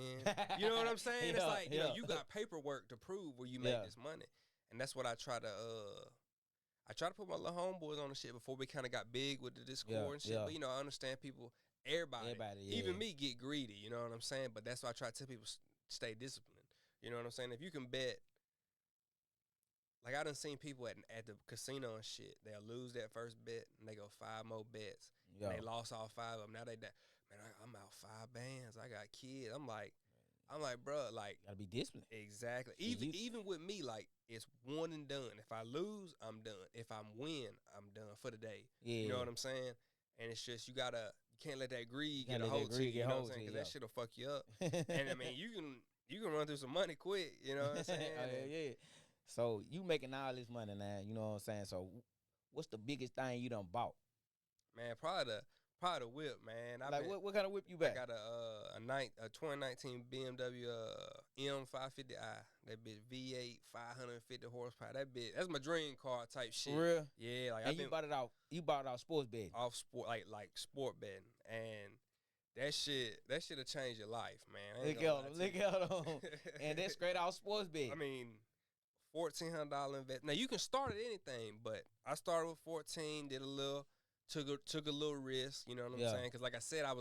You know what I'm saying? It's like you got paperwork to prove where you make this money, and that's what I try to. I try to put my little homeboys on the shit before we kind of got big with the Discord and shit. But I understand people, everybody even me, get greedy. You know what I'm saying? But that's why I try to tell people stay disciplined. You know what I'm saying? If you can bet. Like, I done seen people at the casino and shit. They'll lose that first bet, and they go 5 more bets. And they lost all 5 of them. Now they man, I'm out 5 bands. I got kids. I'm like, bro, like. Gotta be disciplined. Exactly. Even with me, like, it's one and done. If I lose, I'm done. If I win, I'm done for the day. Yeah. You know what I'm saying? And it's just, you can't let that greed get a hold to you. You know what I'm saying? Because that shit'll fuck you up. And, I mean, you can run through some money quick. You know what I'm saying? Yeah. So you making all this money now, you know what I'm saying? So what's the biggest thing you done bought? Man, probably the whip, man. What kind of whip you back? I got a 2019 BMW M550i. That bitch V8, 550 horsepower. That's my dream car type shit. For real? Yeah, like and you bought it off sports betting. Off sport, like sport betting. And that shit'll change your life, man. Look at him. And that's straight off sports betting. I mean, $1,400 invest. Now you can start at anything, but I started with 14, did a little, took a little risk. You know what I'm saying? Because like I said, I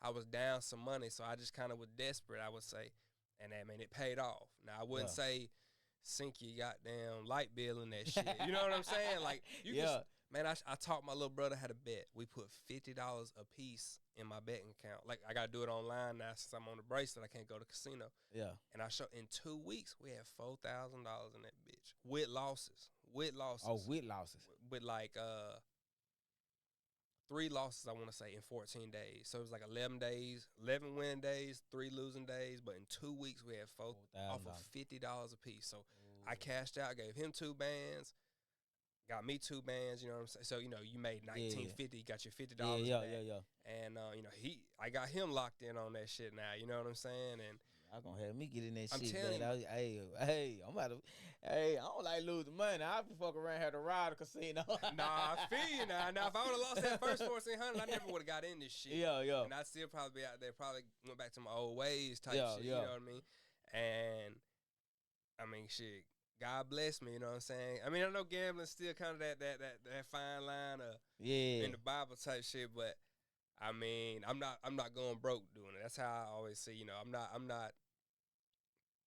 was down some money, so I just kind of was desperate. I would say, and I mean it paid off. Now I wouldn't say sink your goddamn light bill in that shit. You know what I'm saying? Like man, I taught my little brother how to bet. We put $50 a piece in my betting account. Like, I got to do it online now since I'm on the bracelet. I can't go to casino. Yeah. And in 2 weeks, we had $4,000 in that bitch. With losses. Oh, with losses. With like 3 losses, I want to say, in 14 days. So it was like 11 days, 11 win days, 3 losing days. But in 2 weeks, we had $4,000 off of $50 a piece. So I cashed out, gave him 2 bands. Got me 2 bands, you know what I'm saying? So, you made $19.50, got your $50 back. Yeah. And, I got him locked in on that shit now, you know what I'm saying? And I'm going to have me get in that I'm shit, telling man. Hey, I'm about to, I don't like losing money. I be fucking around here to ride a casino. Nah, I feel you now. Now, if I would have lost that first 1,400, I never would have got in this shit. Yeah. And I'd still probably be out there, probably went back to my old ways type shit, you know what I mean? And, I mean, shit. God bless me, you know what I'm saying? I mean, I know gambling's still kind of that fine line of in the Bible type shit, but I mean, I'm not going broke doing it. That's how I always say, I'm not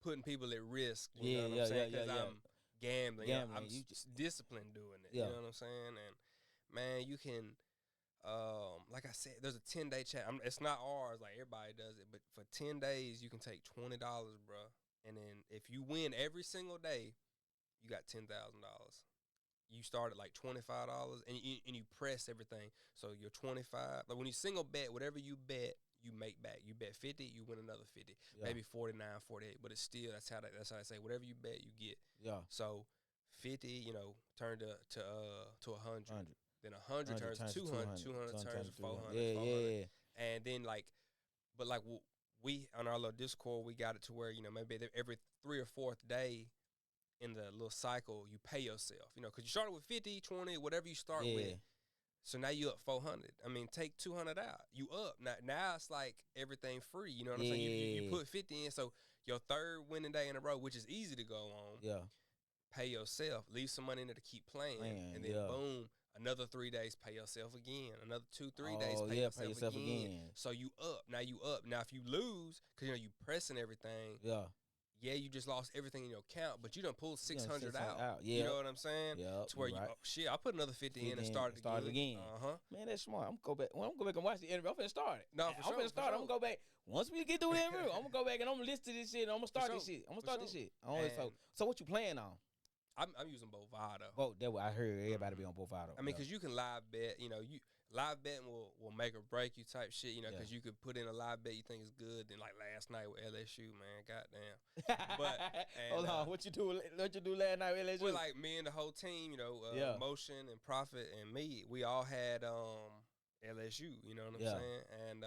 putting people at risk. You know what I'm saying? Because I'm gambling. I'm disciplined doing it. You know what I'm saying? And man, you can, like I said, there's a 10-day challenge. It's not ours, like everybody does it, but for 10 days, you can take $20, bro. And then if you win every single day, you got $10,000. You start at like $25, and you press everything. So you're 25. Like when you single bet, whatever you bet, you make back. You bet 50, you win another 50, maybe 49, 48. But it's still that's how I say. Whatever you bet, you get. Yeah. So 50, turned to 100. Then 100 turns to 200. 200 turns to 400. Yeah. And then but we on our little Discord, we got it to where maybe every 3 or 4th day in the little cycle, you pay yourself, because you started with 50, 20, whatever you start with. So now you up 400. I mean, take 200 out. You up. Now it's like everything free. You know what I'm saying? You put 50 in. So your 3rd winning day in a row, which is easy to go on. Yeah. Pay yourself. Leave some money in there to keep playing. And then boom, another 3 days, pay yourself again. Another 2-3 days, pay yourself again. So you up. Now you up. Now if you lose, because you pressing everything. Yeah. yeah, you just lost everything in your account, but you done pulled 600 600 out. Yeah. You know what I'm saying? Yeah. To where you, Right. oh, shit, I put another 50 in and started again. Man, that's smart. I'm gonna go back. When I'm gonna go back and watch the interview, I'm finna start it. No, for I'm sure, finna start. for I'm gonna go back. Once we get through the interview, I'm gonna go back and I'm gonna listen to this shit. And I'm gonna start this shit. I'm gonna start this shit. So what you playing on? I'm using Bovado. Both. That what I heard. Everybody be on Bovado. I mean, because you can live bet. You know, you live betting will make or break you type shit. You know, because you could put in a live bet you think is good. Then like last night with LSU, man, goddamn. But hold on, what you do? What you do last night with LSU? Well, like me and the whole team, you know, Motion and Prophet and me, we all had LSU. You know what I'm saying? And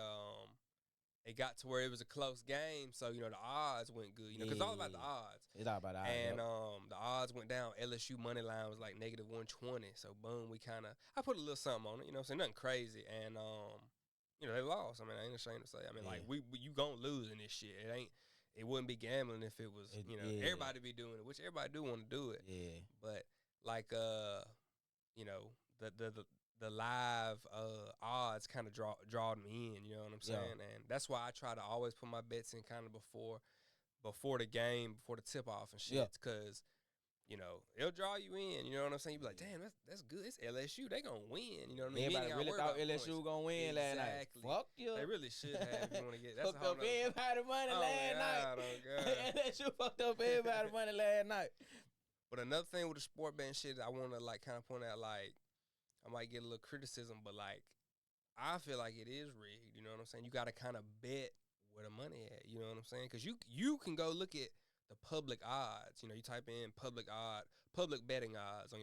it got to where it was a close game, so you know the odds went good. You know, because it's all about the odds. It's all about the odds. And the odds went down. LSU money line was like -120. So boom, I put a little something on it. You know, what I'm saying nothing crazy. And you know they lost. I mean, I ain't ashamed to say. I mean, like you gonna lose in this shit. It wouldn't be gambling if it was. You know, everybody be doing it, which everybody do want to do it. Yeah. But like you know the live odds kind of drawed me in, you know what I'm saying? And that's why I try to always put my bets in kind of before the game, before the tip off and shit, because you know it'll draw you in. You know what I'm saying? You be like, damn, that's good. It's LSU. They gonna win. You know what I mean? Everybody really thought LSU gonna win last night. Fuck you. They really should have. If you want to get that's fucked up everybody money last night. Oh God. LSU fucked up everybody money last night. But another thing with the sport betting shit, I want to like kind of point out, like I might get a little criticism, but like I feel like it is rigged. You know what I'm saying? You got to kind of bet where the money at. You know what I'm saying? Because you can go look at the public odds. You know, you type in public betting odds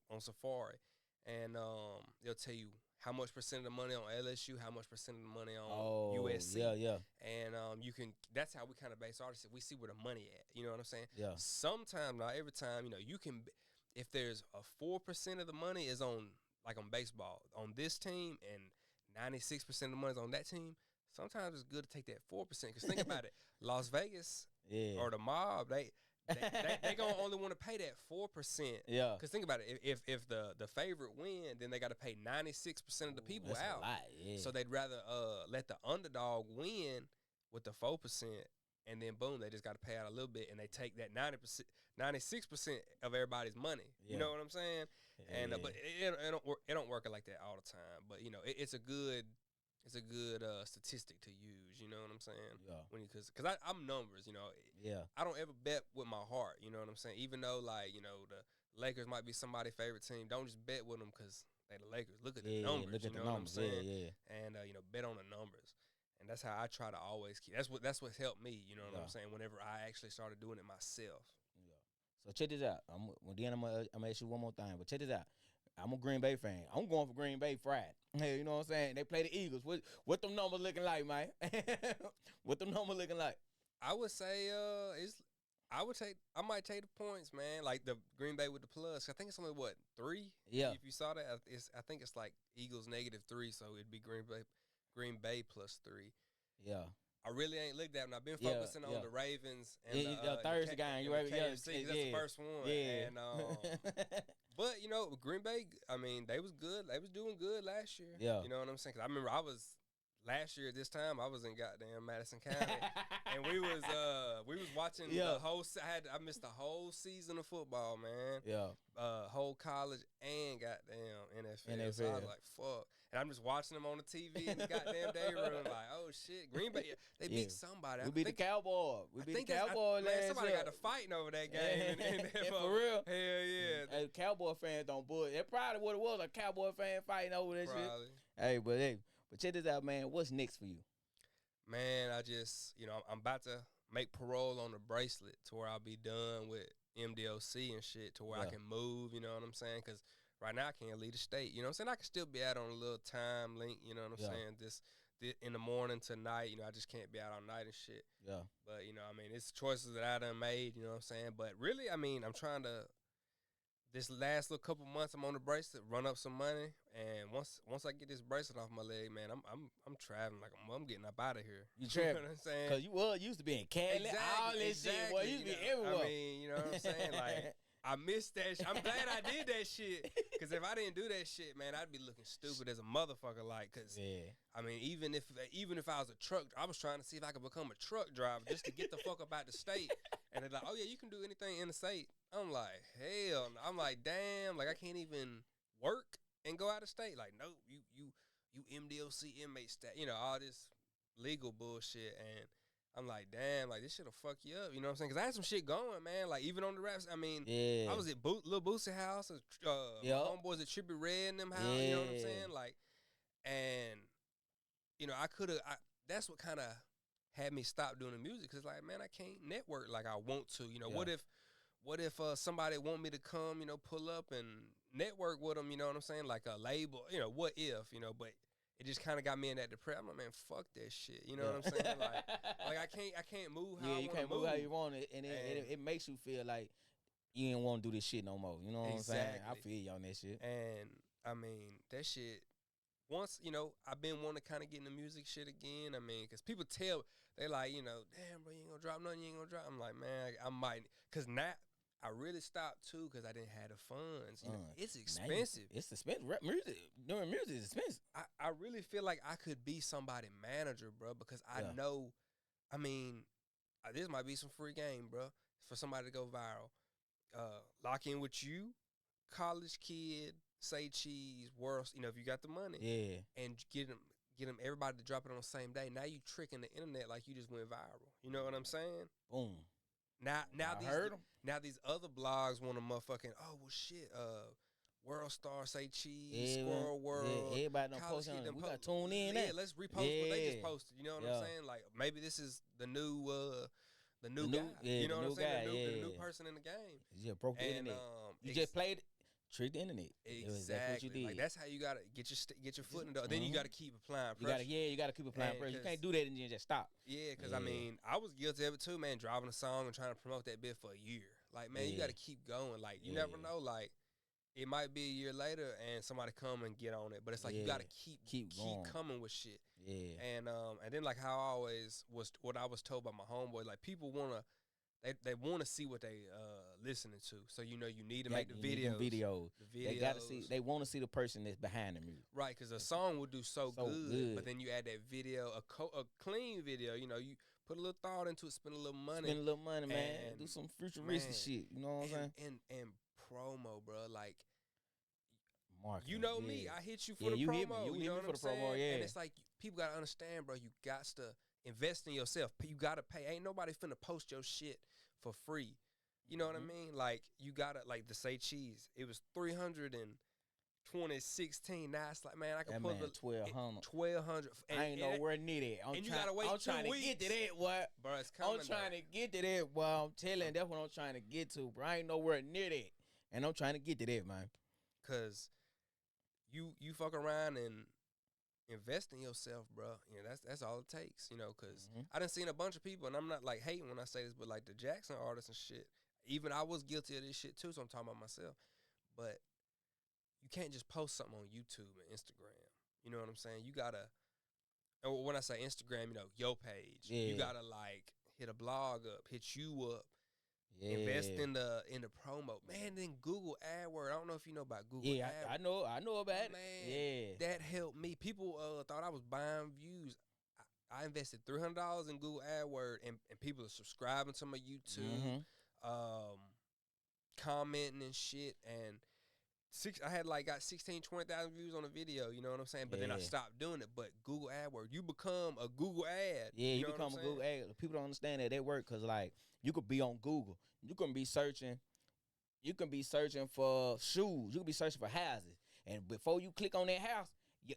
on Safari, and they'll tell you how much percent of the money on LSU, how much percent of the money on USC. Yeah. And you can. That's how we kind of base ours. We see where the money at. You know what I'm saying? Yeah. Sometimes, not every time. You know, you can. If there's a 4% of the money is on like on baseball on this team and 96% of the money is on that team, sometimes it's good to take that 4%. Because think about it, Las Vegas or the mob, they gonna only want to pay that 4%. Yeah. Because think about it, if the favorite win, then they got to pay 96% of the people that's out. A lot, yeah. So they'd rather let the underdog win with the 4%. And then boom, they just got to pay out a little bit, and they take that 96% of everybody's money. You know what I'm saying? Yeah. And but it don't work like that all the time. But you know, it's a good statistic to use. You know what I'm saying? Yeah. Because I'm numbers. You know. Yeah. I don't ever bet with my heart. You know what I'm saying? Even though like you know the Lakers might be somebody's favorite team, don't just bet with them because they the Lakers. Look at the numbers. Look at you the know numbers. What I'm saying? Yeah. And you know, bet on the numbers. And that's how I try to always keep. That's what's helped me. You know what I'm saying? Whenever I actually started doing it myself. Yeah. So check this out. I'm gonna ask you one more thing, but check this out. I'm a Green Bay fan. I'm going for Green Bay Friday. Hey, you know what I'm saying? They play the Eagles. What them numbers looking like, man? What them numbers looking like? I would say I might take the points, man. Like the Green Bay with the plus. I think it's only 3. Yeah. If you saw that, I think it's like Eagles -3, so it'd be Green Bay +3. Yeah. I really ain't looked at it. I've been focusing on the Ravens and the Thursday game. You that's the first one. Yeah. And, but, you know, Green Bay, I mean, they was good. They was doing good last year. Yeah. You know what I'm saying? 'Cause I remember last year at this time, I was in goddamn Madison County. And we was watching the whole I missed the whole season of football, man. Yeah. Whole college and goddamn NFL. So I was like, fuck. And I'm just watching them on the TV in the goddamn day room, like, oh shit, Green Bay, they beat somebody. We beat the Cowboys. We beat the Cowboys last year. Somebody got to fighting over that game. For real? Hell yeah. Hey, Cowboy fans don't bullshit. That's probably what it was, a Cowboy fan fighting over that shit. But check this out, man. What's next for you? Man, I just, you know, I'm about to make parole on the bracelet to where I'll be done with MDOC and shit to where I can move, you know what I'm saying? Because right now I can't leave the state, you know what I'm saying? I can still be out on a little time link, you know what I'm saying? This in the morning to night, you know, I just can't be out all night and shit. Yeah. But, you know, I mean, it's choices that I done made, you know what I'm saying? But really, I mean, I'm trying to, this last little couple months I'm on the bracelet, run up some money, and once I get this bracelet off my leg, man, I'm traveling like I'm getting up out of here. You traveling? You know what I'm saying? Because you used to be in Cali, all this shit. Boy, you used to be everywhere. I mean, you know what I'm saying? Like, I missed that shit. I'm glad I did that shit. Because if I didn't do that shit, man, I'd be looking stupid as a motherfucker. Like, because, I mean, even if I was a truck, I was trying to see if I could become a truck driver just to get the fuck up out the state. And they're like, oh, yeah, you can do anything in the state. I'm like, hell no. I'm like, damn, like, I can't even work and go out of state. Like, no, you MDOC inmate stat, all this legal bullshit. And I'm like, damn, like, this shit'll fuck you up, you know what I'm saying? Because I had some shit going, man. Like, even on the raps, I mean, I was at Lil Boosie house, my homeboys at Trippie Red and them house, you know what I'm saying? Like, and, that's what kind of had me stop doing the music. Because, like, man, I can't network like I want to, What if somebody want me to come, pull up and network with them, you know what I'm saying? Like a label, what if, but it just kind of got me in that depression. I'm like, man, fuck that shit. You know what I'm saying? Like I can't move how I want to move. You can't move how you want it, and it makes you feel like you ain't want to do this shit no more. You know what I'm saying? I feel you on that shit. And I mean, that shit. Once I've been wanting to kind of get in the music shit again. I mean, because people they like, damn, bro, you ain't gonna drop nothing. You ain't gonna drop. I'm like, man, I might, because now. I really stopped too because I didn't have the funds. It's expensive. It's expensive. Doing music is expensive. I really feel like I could be somebody's manager, bro, because I know. I mean, this might be some free game, bro, for somebody to go viral. Lock in with you, college kid, say cheese, world. If you got the money, and get them everybody to drop it on the same day. Now you tricking the internet like you just went viral. You know what I'm saying? Boom. Now these other blogs want to motherfucking, oh well shit, World Star say cheese, Squirrel World. Yeah, everybody done post on it. We got to tune in. Yeah, let's repost what they just posted. You know what I'm saying? Like maybe this is the new guy. You know what I'm saying? The new person in the game. Yeah, broke the internet. You just played it. Trick the internet. Exactly. That's what you did. Like that's how you gotta get your foot in the door. Then you gotta keep applying pressure. You gotta keep applying pressure. You can't do that and then just stop. Yeah, because I mean, I was guilty of it too, man. Driving a song and trying to promote that bit for a year. Like, man, you gotta keep going. Like, you never know. Like, it might be a year later and somebody come and get on it, but it's like you gotta keep coming with shit. Yeah. And then like how I always was, what I was told by my homeboy, like people wanna. They want to see what they listening to, so you need to make the videos. They gotta see. They want to see the person that's behind the music. Right, because a song will do so good, but then you add that video, a clean video. You put a little thought into it, spend a little money, man. Do some futuristic shit. You know what I'm saying? And promo, bro. Like, marketing, you know me. I hit you for the promo. You know what I'm saying? Yeah. And it's like people gotta understand, bro. You got to invest in yourself. You gotta pay. Ain't nobody finna post your shit for free. You know what I mean? Like, you gotta, like, the Say Cheese. It was 300 in 2016. Now it's like, man, I can put 1,200. I ain't nowhere near that. You gotta wait 2 weeks. I'm trying to get to that, what? Bro, it's coming. I'm trying to get to that, boy. I'm telling, that's what I'm trying to get to, bro. I ain't nowhere near that. And I'm trying to get to that, man. Because you fuck around and invest in yourself, bro. That's all it takes, because I done seen a bunch of people, and I'm not, like, hating when I say this, but, like, the Jackson artists and shit, even I was guilty of this shit, too, so I'm talking about myself, but you can't just post something on YouTube and Instagram. You know what I'm saying? You gotta, and when I say Instagram, your page. Yeah. You gotta, like, hit a blog up, hit you up, invest in the promo. Man, then Google AdWords. I don't know if you know about Google AdWords. I know about it. Man, that helped me. People thought I was buying views. I invested $300 in Google AdWords, and people are subscribing to my YouTube, commenting and shit. And I had got 16, 20,000 views on a video. You know what I'm saying? But then I stopped doing it. But Google AdWords, you become a Google ad. Yeah, you become a Google ad. People don't understand that they work because you could be on Google. You can be searching. You can be searching for shoes. You can be searching for houses. And before you click on that house,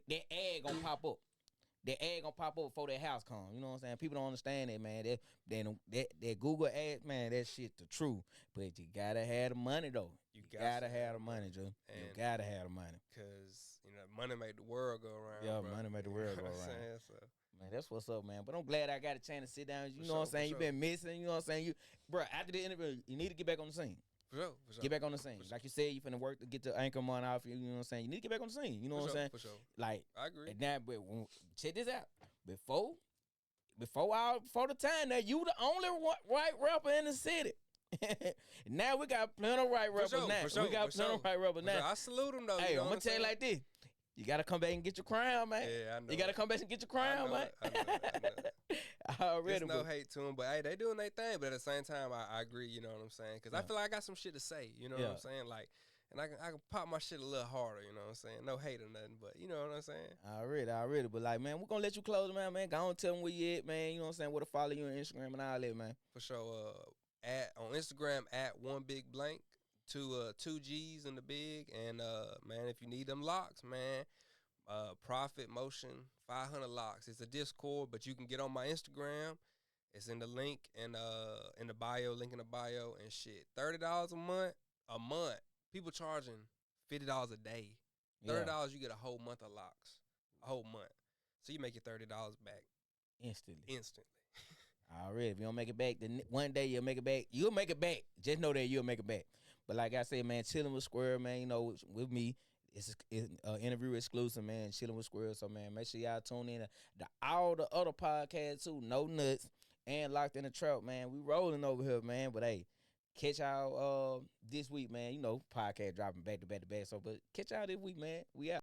that ad gonna pop up. That ad gonna pop up before that house comes. You know what I'm saying? People don't understand that, man. That Google ad, man, that shit the truth. But you gotta have the money, though. You gotta have the money, Joe. You gotta have the money. Because, money made the world go around. Yeah, bro. Money made the world go around. So. Man, that's what's up, man. But I'm glad I got a chance to sit down. You know what I'm saying? You've been missing. You know what I'm saying? Bro, after the interview, you need to get back on the scene. For sure. Get back on the scene. Like you said, you finna work to get the anchor money off. You know what I'm saying? You need to get back on the scene. You know what I'm saying? For sure. Like, I agree. And now, but check this out. Before the time that you the only white rapper in the city. Now we got plenty of white For rubbers sure, now. for sure, We got for plenty sure. of white rubbers For sure. now. I salute them though. Hey, You know I'm what gonna I'm tell you saying? like this. You gotta come back and get your crown, man. Yeah, I know. You gotta it. come back and get your I crown, know man. it. I know it. I know it. Already, It's no but hate to them, but hey, they doing their thing. But at the same time, I agree. You know what I'm saying? Because I yeah, feel like I got some shit to say. You know what yeah. I'm saying? Like, and I can pop my shit a little harder. You know what I'm saying? No hate or nothing, but you know what I'm saying? Already. But like, man, we're gonna let you close them out, man. Go on, tell them where you at, man. You know what I'm saying? Where to follow you on Instagram and all that, man. For sure. At on Instagram at one big blank, two G's in the big, and man, if you need them locks, man, Profit Motion 500 locks. It's a Discord, but you can get on my Instagram. It's in the link and in the bio, link in the bio and shit. $30 a month. A month. People charging $50 a day. Yeah, $30 you get a whole month of locks. A whole month. So you make your $30 back instantly. instantly. Already. If you don't make it back, then one day you'll make it back. You'll make it back. Just know that you'll make it back. But like I said, man, chilling with Squirrel, man, you know, with me. It's interview exclusive, man. Chilling with Squirrel. So man, make sure y'all tune in to all the other podcasts too. No Nuts and Locked in the Trap, man. We rolling over here, man. But hey, catch y'all this week, man. You know, podcast dropping back to back to back. So but catch y'all this week, man. We out.